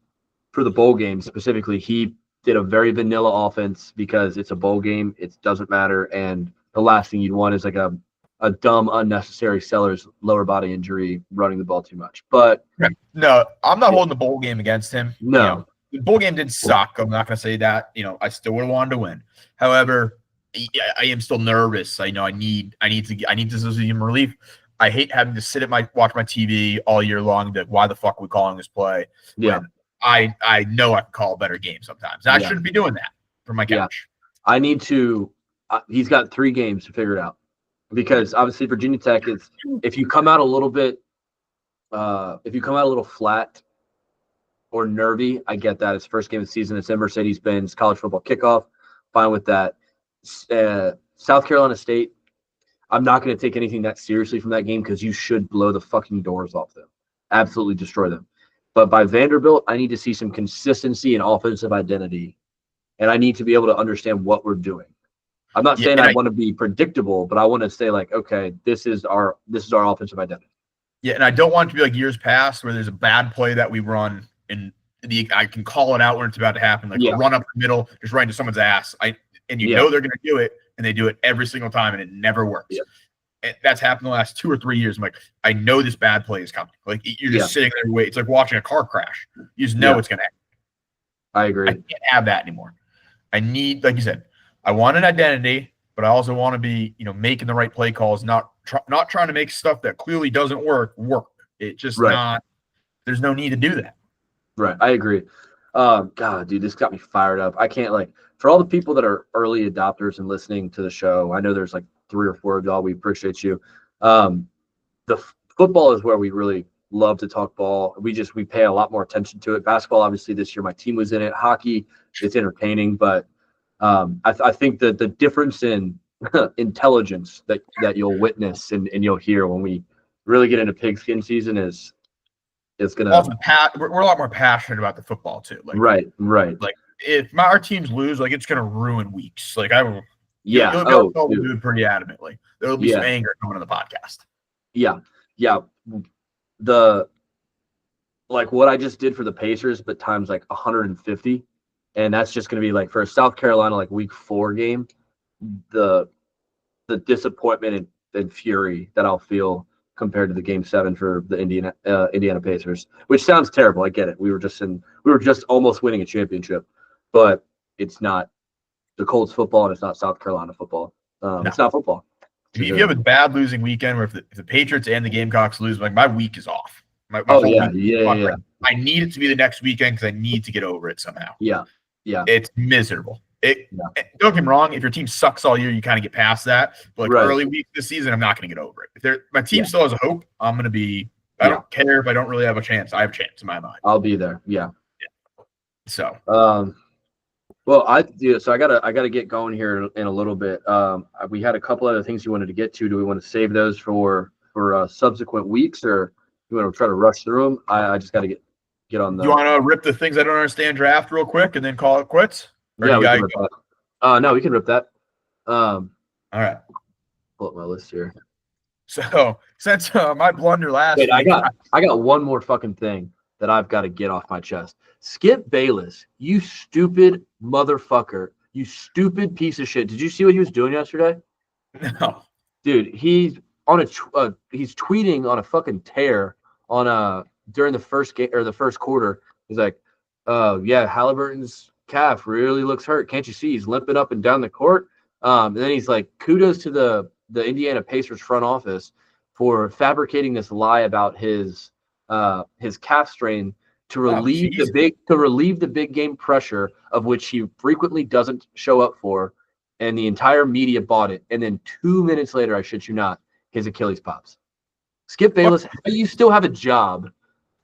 for the bowl game specifically, he did a very vanilla offense because it's a bowl game. It doesn't matter. And the last thing you'd want is like a dumb, unnecessary seller's lower body injury running the ball too much. But no, I'm not holding the bowl game against him. No. The bowl game did suck. I'm not going to say that. I still would have wanted to win. However, I am still nervous. I need to see him relief. I hate having to watch my TV all year long. Like, why the fuck are we calling this play? Yeah. I know I can call a better game sometimes. I shouldn't be doing that from my couch. Yeah. I need to. He's got 3 games to figure it out, because obviously Virginia Tech is. If you come out a little flat or nervy, I get that. It's the first game of the season. It's in Mercedes-Benz college football kickoff. Fine with that. South Carolina State, I'm not going to take anything that seriously from that game because you should blow the fucking doors off them. Absolutely destroy them. But by Vanderbilt, I need to see some consistency and offensive identity, and I need to be able to understand what we're doing. I'm not saying I want to be predictable, but I want to say, like, okay, this is our offensive identity. Yeah, and I don't want it to be like years past where there's a bad play that we run and I can call it out when it's about to happen, like a run up the middle, just right into someone's ass. And you know they're going to do it, and they do it every single time, and it never works. Yeah. And that's happened the last 2 or 3 years. I'm like, I know this bad play is coming. Like, you're just sitting there waiting. It's like watching a car crash. You just know it's going to happen. I agree. I can't have that anymore. I need, like you said, I want an identity, but I also want to be, making the right play calls, not trying to make stuff that clearly doesn't work. It's just not. There's no need to do that. Right. I agree. God, dude, this got me fired up. I can't, like, for all the people that are early adopters and listening to the show, I know there's like 3 or 4 of y'all. We appreciate you. The football is where we really love to talk ball. We pay a lot more attention to it. Basketball, obviously, this year my team was in it. Hockey, it's entertaining, but I think that the difference in intelligence that you'll witness and you'll hear when we really get into pigskin season is gonna. Also, we're a lot more passionate about the football too. Like, right. Like, if our teams lose, like, it's gonna ruin weeks. Like, I will. Yeah. You'll do it pretty adamantly. There'll be some anger coming to the podcast. Yeah. What I just did for the Pacers, but times like 150, and that's just going to be like for a South Carolina like week 4 game, the disappointment and fury that I'll feel compared to the game 7 for the Indiana Pacers, which sounds terrible. I get it. We were just almost winning a championship, but it's not the Colts football and it's not South Carolina football. It's not football. If you have a bad losing weekend where if the Patriots and the Gamecocks lose, like, my week is off. My whole week is off. I need it to be the next weekend because I need to get over it somehow. Yeah. It's miserable. Don't get me wrong. If your team sucks all year, you kind of get past that. But like early week this season, I'm not going to get over it. If my team still has a hope, I'm going to be. I don't care if I don't really have a chance. I have a chance in my mind. I'll be there. Yeah. So. Well, so I gotta get going here in a little bit. We had a couple other things you wanted to get to. Do we want to save those for subsequent weeks, or you want to try to rush through them? I just got to get on the. You want to rip the things I don't understand draft real quick and then call it quits? Or we can rip that. No, we can rip that. All right. Pull up my list here. So since my blunder last week, I got one more fucking thing that I've got to get off my chest. Skip Bayless, you stupid motherfucker, you stupid piece of shit. Did you see what he was doing yesterday? No, dude, he's on he's tweeting on a fucking tear during the first game or the first quarter. He's like, "Oh yeah, Halliburton's calf really looks hurt. Can't you see he's limping up and down the court?" And then he's like, "Kudos to the Indiana Pacers front office for fabricating this lie about his calf strain to relieve the big game pressure of which he frequently doesn't show up for, and the entire media bought it. And then 2 minutes later, I shit you not, his Achilles pops." Skip Bayless, you still have a job.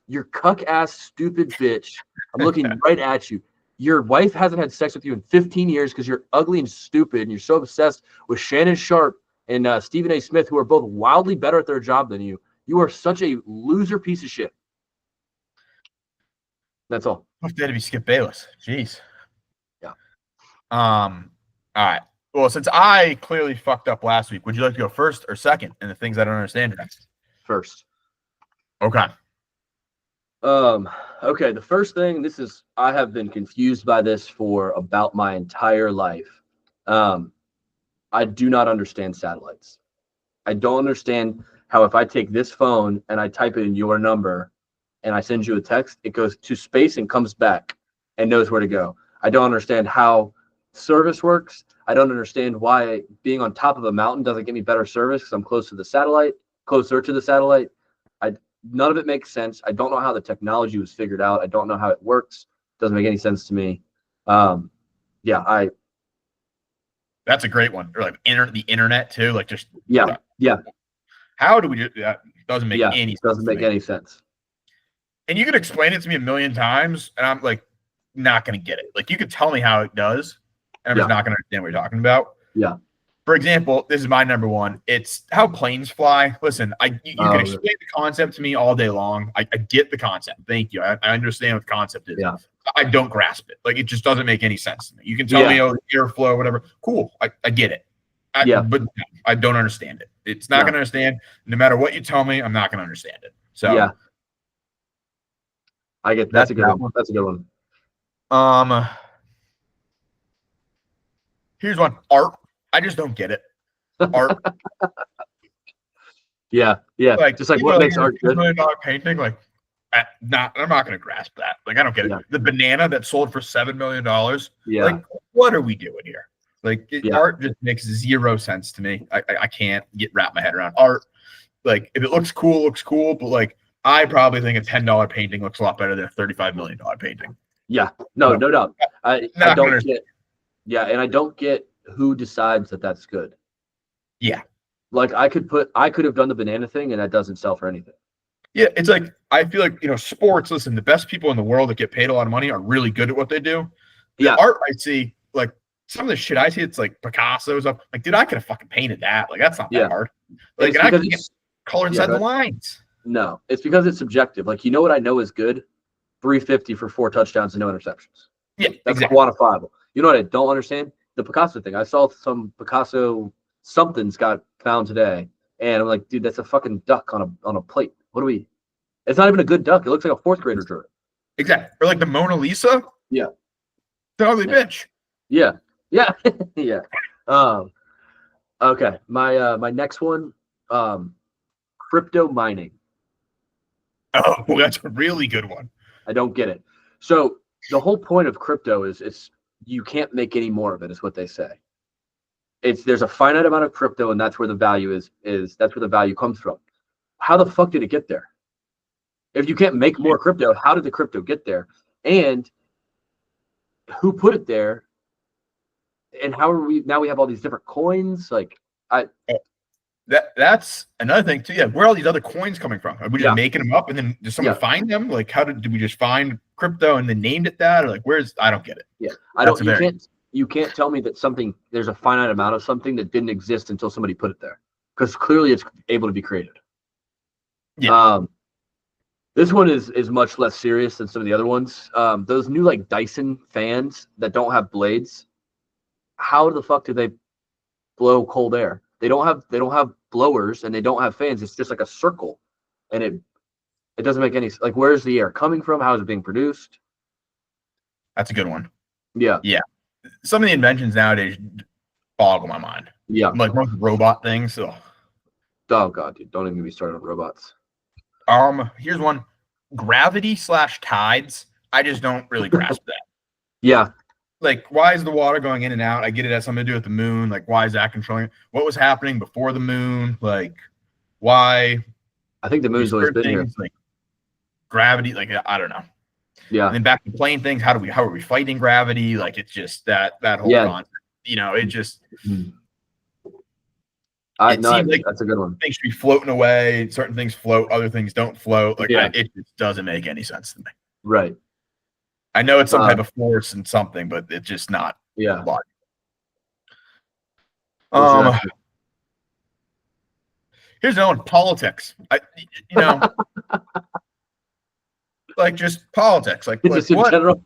You're cuck ass stupid bitch. I'm looking right at you. Your wife hasn't had sex with you in 15 years because you're ugly and stupid, and you're so obsessed with Shannon Sharp and Stephen A. Smith, who are both wildly better at their job than you. You are such a loser piece of shit. That's all. Tough day to be Skip Bayless. Jeez. Yeah. All right. Well, since I clearly fucked up last week, would you like to go first or second in the things I don't understand? First. Okay. Okay. The first thing, I have been confused by this for about my entire life. I do not understand satellites. I don't understand how if I take this phone and I type in your number and I send you a text, it goes to space and comes back and knows where to go. I don't understand how service works. I don't understand why being on top of a mountain doesn't get me better service because I'm closer to the satellite. None of it makes sense. I don't know how the technology was figured out. I don't know how it works. Doesn't make any sense to me. That's a great one. Or like the internet too. Like just How do we do that? Doesn't make any sense. Doesn't make any sense. And you could explain it to me a million times, and I'm like not gonna get it. Like you could tell me how it does, and I'm just not gonna understand what you're talking about. Yeah. For example, this is my number one. It's how planes fly. Listen, you can explain the concept to me all day long. I get the concept. Thank you. I understand what the concept is. Yeah. I don't grasp it. Like it just doesn't make any sense to me. You can tell me, oh, airflow, whatever. Cool. I get it. But I don't understand it. It's not going to understand. No matter what you tell me, I'm not going to understand it. So I get that's a good one. That's a good one. Here's one. Art. I just don't get it. Art. Like just like what makes art good. $1 million painting, like I'm not going to grasp that. Like I don't get it. The banana that sold for $7 million. Like what are we doing here? Like art just makes zero sense to me. I can't wrap my head around art. Like if it looks cool, but like I probably think a $10 painting looks a lot better than a $35 million painting. Yeah, no doubt. I don't get. Yeah, and I don't get who decides that that's good. Yeah, like I could have done the banana thing, and that doesn't sell for anything. Yeah, it's like I feel like sports. Listen, the best people in the world that get paid a lot of money are really good at what they do. The art I see, like some of the shit I see, it's like Picasso's up. Like, dude, I could have fucking painted that. Like, that's not that hard. Like, and I can get color inside the lines. No, it's because it's subjective. Like, what I know is good? 350 for 4 touchdowns and no interceptions. Yeah, that's quantifiable. You know what I don't understand? The Picasso thing. I saw some Picasso something's got found today, and I'm like, dude, that's a fucking duck on a plate. What do we? It's not even a good duck. It looks like a 4th grader drew it. Exactly. Or like the Mona Lisa. Yeah. The ugly bitch. Yeah. Yeah. Okay. My next one, crypto mining. Oh, that's a really good one. I don't get it. So the whole point of crypto is you can't make any more of it, is what they say. There's a finite amount of crypto, and that's where the value is that's where the value comes from. How the fuck did it get there? If you can't make more crypto, how did the crypto get there? And who put it there? And how are we now? We have all these different coins. Like that's another thing too. Yeah, where are all these other coins coming from? Are we just making them up, and then does someone find them? Like, how did we just find crypto and then named it that? Or like, I don't get it. Yeah, you can't tell me that there's a finite amount of something that didn't exist until somebody put it there, because clearly it's able to be created. Yeah. This one is much less serious than some of the other ones. Those new like Dyson fans that don't have blades. How the fuck do they blow cold air? They don't have blowers, and they don't have fans. It's just like a circle, and it doesn't make any, like, where's the air coming from? How is it being produced? That's a good one. Yeah. Some of the inventions nowadays boggle my mind. Yeah, like robot things. Oh god, dude, don't even get me started on robots. Here's one: gravity/tides. I just don't really grasp that. Yeah. Like, why is the water going in and out? I get it has something to do with the moon. Like, why is that controlling it? What was happening before the moon? Like, why? I think the moon's always been here. Like gravity, like I don't know. Yeah. And then back to plane things. How are we fighting gravity? Like, it's just that whole concept. It just. Seems like that's a good one. Things should be floating away. Certain things float. Other things don't float. Like, it just doesn't make any sense to me. Right. I know it's some type of force and something, but it's just not. Yeah. Logical. What's your next one? Here's another one: politics. You know, like just politics. Like Just in what? general.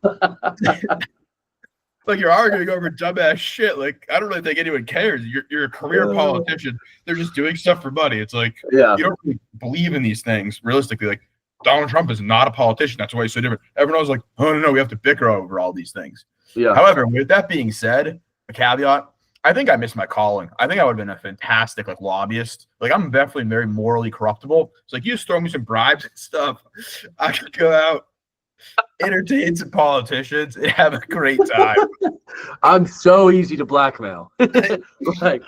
Like you're arguing over dumbass shit. Like I don't really think anyone cares. You're a career politician. They're just doing stuff for money. It's like you don't really believe in these things realistically. Like Donald Trump is not a politician. That's why he's so different. Everyone was like, oh no, we have to bicker over all these things. Yeah. However, with that being said, a caveat, I think I missed my calling. I think I would have been a fantastic like lobbyist. Like I'm definitely very morally corruptible. It's like you just throw me some bribes and stuff. I could go out, entertain some politicians, and have a great time. I'm so easy to blackmail. Like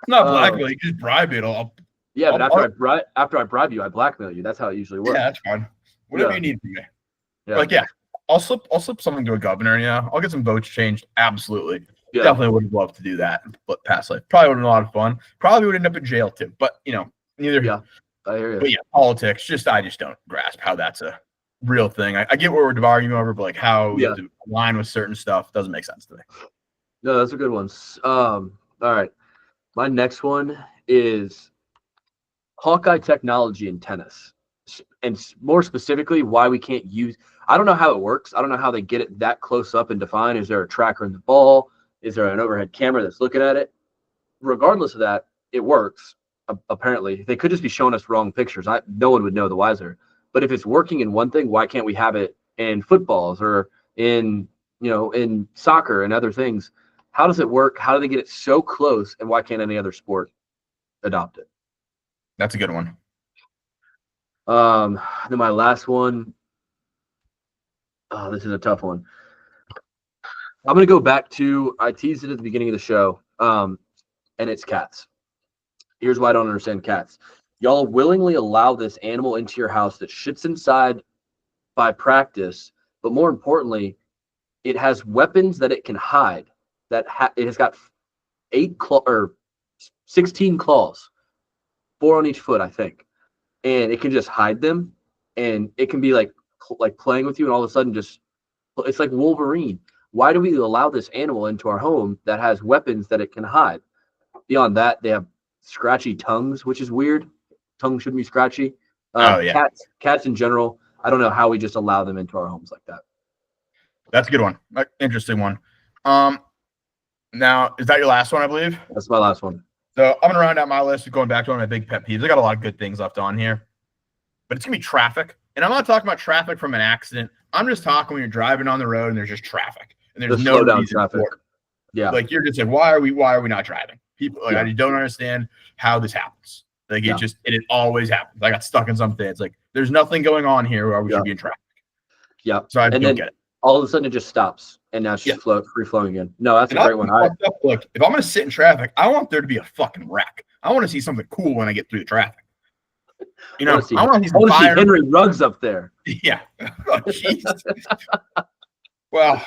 not blackmail, you just bribe me. But after I bribe you, I blackmail you. That's how it usually works. Yeah, that's fine. Whatever you need from me. Yeah. Like I'll slip something to a governor. Yeah, I'll get some votes changed. Absolutely. Yeah. Definitely would have loved to do that. But past life probably would have been a lot of fun. Probably would end up in jail too. But neither. Yeah, I hear you. But politics. I just don't grasp how that's a real thing. I get what we're arguing over, but like how you have to align with certain stuff doesn't make sense to me. No, that's a good one. All right, my next one is Hawkeye technology in tennis, and more specifically, why we can't use. I don't know how it works. I don't know how they get it that close up and defined. Is there a tracker in the ball? Is there an overhead camera that's looking at it? Regardless of that, it works. Apparently, they could just be showing us wrong pictures. No one would know the wiser. But if it's working in one thing, why can't we have it in footballs or in soccer and other things? How does it work? How do they get it so close? And why can't any other sport adopt it? That's a good one. Then my last one. Oh, this is a tough one. I'm going to go back to, I teased it at the beginning of the show, and it's cats. Here's why I don't understand cats. Y'all willingly allow this animal into your house that shits inside by practice, but more importantly, it has weapons that it can hide. It has got 16 claws, 4 on each foot, I think, and it can just hide them, and it can be like playing with you, and all of a sudden it's like Wolverine. Why do we allow this animal into our home that has weapons that it can hide? Beyond that, they have scratchy tongues, which is weird. Tongues shouldn't be scratchy. Cats in general, I don't know how we just allow them into our homes like that. That's a good one. Interesting one. Now, is that your last one, I believe? That's my last one. So I'm going to round out my list of going back to one of my big pet peeves. I got a lot of good things left on here, but it's going to be traffic. And I'm not talking about traffic from an accident. I'm just talking when you're driving on the road and there's just traffic. And there's no slow down reason traffic. for it. Yeah. Like you're just like, why are we not driving? People I don't understand how this happens. Like it always happens. I got stuck in something. It's like there's nothing going on here where we should be in traffic. Yeah. So I don't get it. All of a sudden it just stops and now it's just free flowing again. No, that's a great one. Look, if I'm gonna sit in traffic, I want there to be a fucking wreck. I want to see something cool when I get through the traffic. I want to see Henry Ruggs up there. Yeah. Oh, Jesus. Well,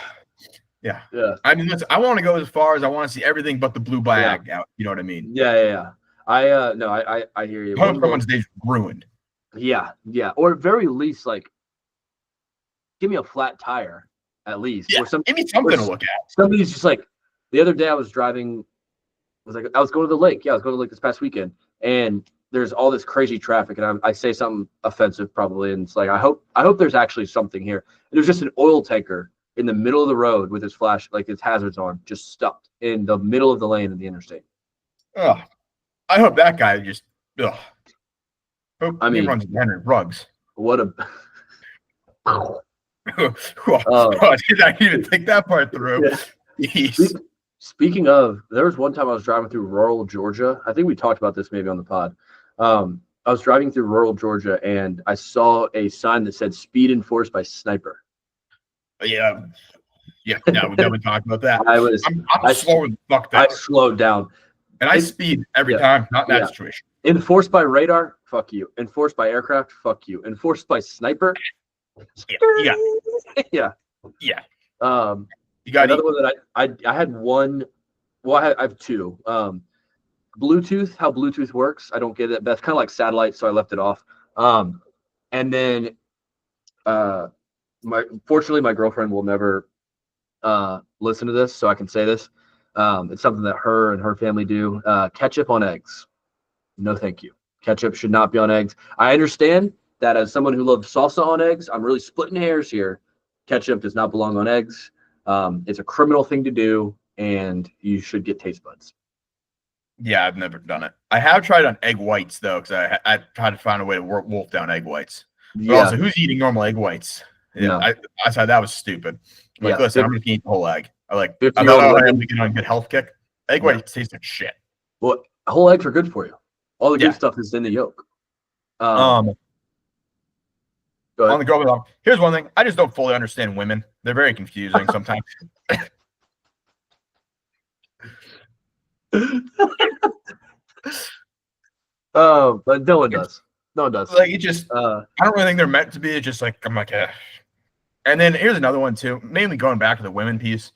yeah. I mean, I want to go as far as I want to see everything but the blue bag out. You know what I mean? Yeah. I hear you. Hope someone's day's ruined. Yeah. Or at very least, like, give me a flat tire at least. Yeah. Give me something to look at. Somebody's just like, the other day I was driving. I was going to the lake. Yeah, I was going to the lake this past weekend, and there's all this crazy traffic, and I say something offensive probably, and it's like I hope there's actually something here. And there's just an oil tanker in the middle of the road with his flash, like his hazards on, just stuck in the middle of the lane of the interstate. Oh, I hope that guy just. Ugh. I mean, he runs Henry Ruggs. What a. I didn't even think that part through. Yeah. Speaking of, there was one time I was driving through rural Georgia. I think we talked about this maybe on the pod. I was driving through rural Georgia and I saw a sign that said "Speed enforced by sniper." Yeah. No, we definitely talked about that. I slowed down, and I speed every time. Not in that situation. Enforced by radar, fuck you. Enforced by aircraft, fuck you. Enforced by sniper. Yeah. You got another one that I had one. Well, I have two. Bluetooth, how Bluetooth works, I don't get it. That's kind of like satellite, so I left it off. And then Fortunately, my girlfriend will never listen to this, so I can say this. It's something that her and her family do. Ketchup on eggs. No, thank you. Ketchup should not be on eggs. I understand that as someone who loves salsa on eggs, I'm really splitting hairs here. Ketchup does not belong on eggs. It's a criminal thing to do, and you should get taste buds. Yeah, I've never done it. I have tried on egg whites though, because I tried to find a way to wolf down egg whites. But also, who's eating normal egg whites? Yeah, No. I thought that was stupid. Like, listen, I'm just gonna eat the whole egg. I thought I was getting on a good health kick. Egg whites taste like shit. Well, whole eggs are good for you. All the good stuff is in the yolk. On the go, here's one thing. I just don't fully understand women. They're very confusing sometimes. But no one does. No one does. Like, it just, I don't really think they're meant to be. It's just like, I'm like, eh. And then here's another one too. Mainly going back to the women piece.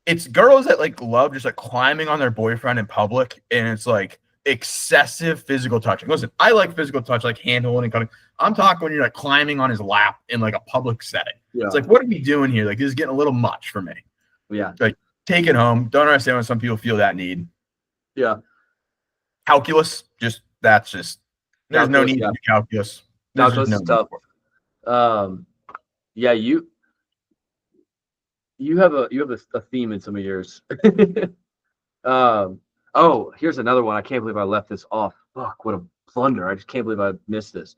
It's girls that like love just like climbing on their boyfriend in public, and it's like excessive physical touching. Listen, I like physical touch, like hand holding and cutting. I'm talking when you're like climbing on his lap in like a public setting. Yeah. It's like, what are we doing here? Like, this is getting a little much for me. Yeah. Like, take it home. Don't understand when some people feel that need. Yeah. Calculus, there's no need to do calculus. Calculus is tough. Yeah, you have a theme in some of yours. Oh, here's another one. I can't believe I left this off. Fuck, what a blunder. I just can't believe I missed this.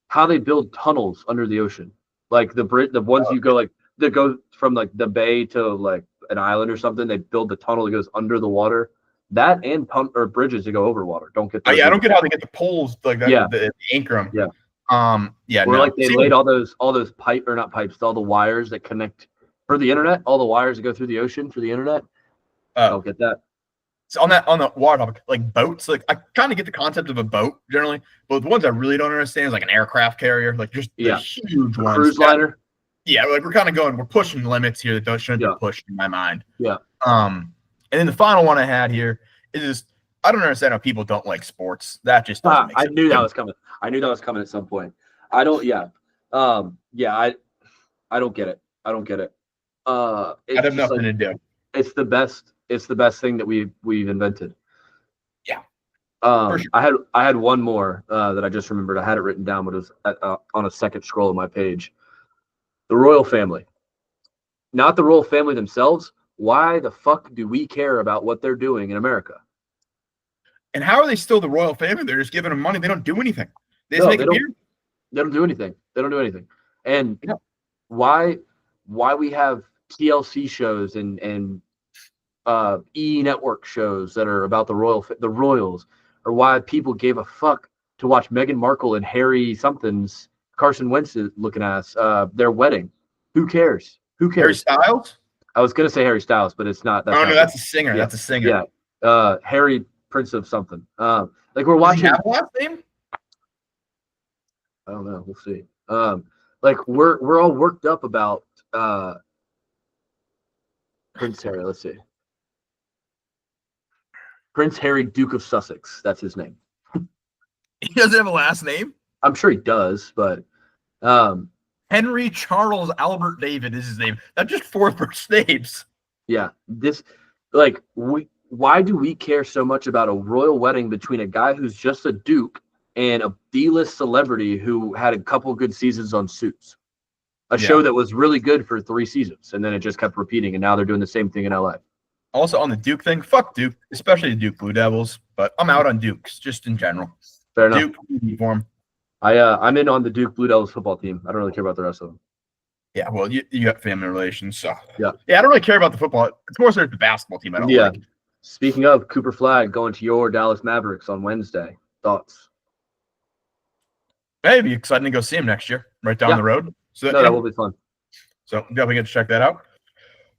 How they build tunnels under the ocean. Like the ones you go like that go from like the bay to like an island or something. They build the tunnel that goes under the water. That and bridges that go over water. Don't get those. I don't get how they get the poles like that. Yeah. The anchor them. Yeah. Or like they laid all those all the wires that connect for the internet. All the wires that go through the ocean for the internet. Don't get that. So on the water topic, like boats, like I kind of get the concept of a boat generally, but the ones I really don't understand is like an aircraft carrier, like just the huge ones. Cruise liner. Yeah, like we're pushing limits here that shouldn't be pushed in my mind. Yeah. And then the final one I had here is just, I don't understand how people don't like sports. That just doesn't make sense. I knew that was coming. I knew that was coming at some point. I don't. Yeah. I don't get it. I don't get it. I have nothing to do. It's the best. It's the best thing that we've invented. Yeah. For sure. I had one more that I just remembered. I had it written down, but it was on a second scroll of my page. The royal family, not the royal family themselves. Why the fuck do we care about what they're doing in America? And how are they still the royal family? They're just giving them money. They don't do anything. They just make a beer. They don't do anything. They don't do anything. And why we have TLC shows and E Network shows that are about the royals, or why people gave a fuck to watch Meghan Markle and Harry something's Carson Wentz looking ass their wedding. Who cares? Who cares? Harry Styles? I was gonna say Harry Styles, but it's not. No, that's a singer. Yeah. That's a singer. Yeah. Harry Prince of something. Like we're watching. Does he have a last name? I don't know. We'll see. Like we're all worked up about Prince Harry. Let's see. Prince Harry, Duke of Sussex. That's his name. He doesn't have a last name? I'm sure he does, but Henry Charles Albert David is his name. That's just 4 first names. Yeah. Why do we care so much about a royal wedding between a guy who's just a duke and a D-list celebrity who had a couple good seasons on Suits? A show that was really good for 3 seasons, and then it just kept repeating, and now they're doing the same thing in LA. Also on the Duke thing, fuck Duke, especially the Duke Blue Devils, but I'm out on Dukes just in general. Fair enough. Duke uniform. I'm in on the Duke Blue Devils football team. I don't really care about the rest of them. Yeah, well, you got family relations, so yeah, I don't really care about the football. It's more so the basketball team. I don't like. Speaking of Cooper Flag going to your Dallas Mavericks on Wednesday, thoughts? Hey, it'd be exciting to go see him next year, right down the road. So that will be fun. So definitely get to check that out.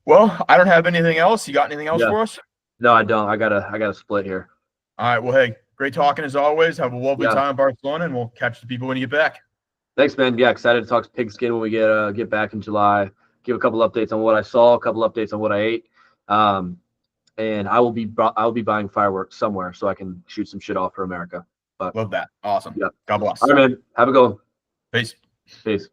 Well, I don't have anything else. You got anything else for us? No, I don't. I gotta split here. All right. Well, hey, great talking as always. Have a lovely time in Barcelona, and we'll catch the people when you get back. Thanks, man. Yeah, excited to talk pigskin when we get back in July. Give a couple updates on what I saw, a couple updates on what I ate, and I will be buying fireworks somewhere so I can shoot some shit off for America. But love that. Awesome. Yeah. God bless. All right, man. Have a good one. Peace. Peace.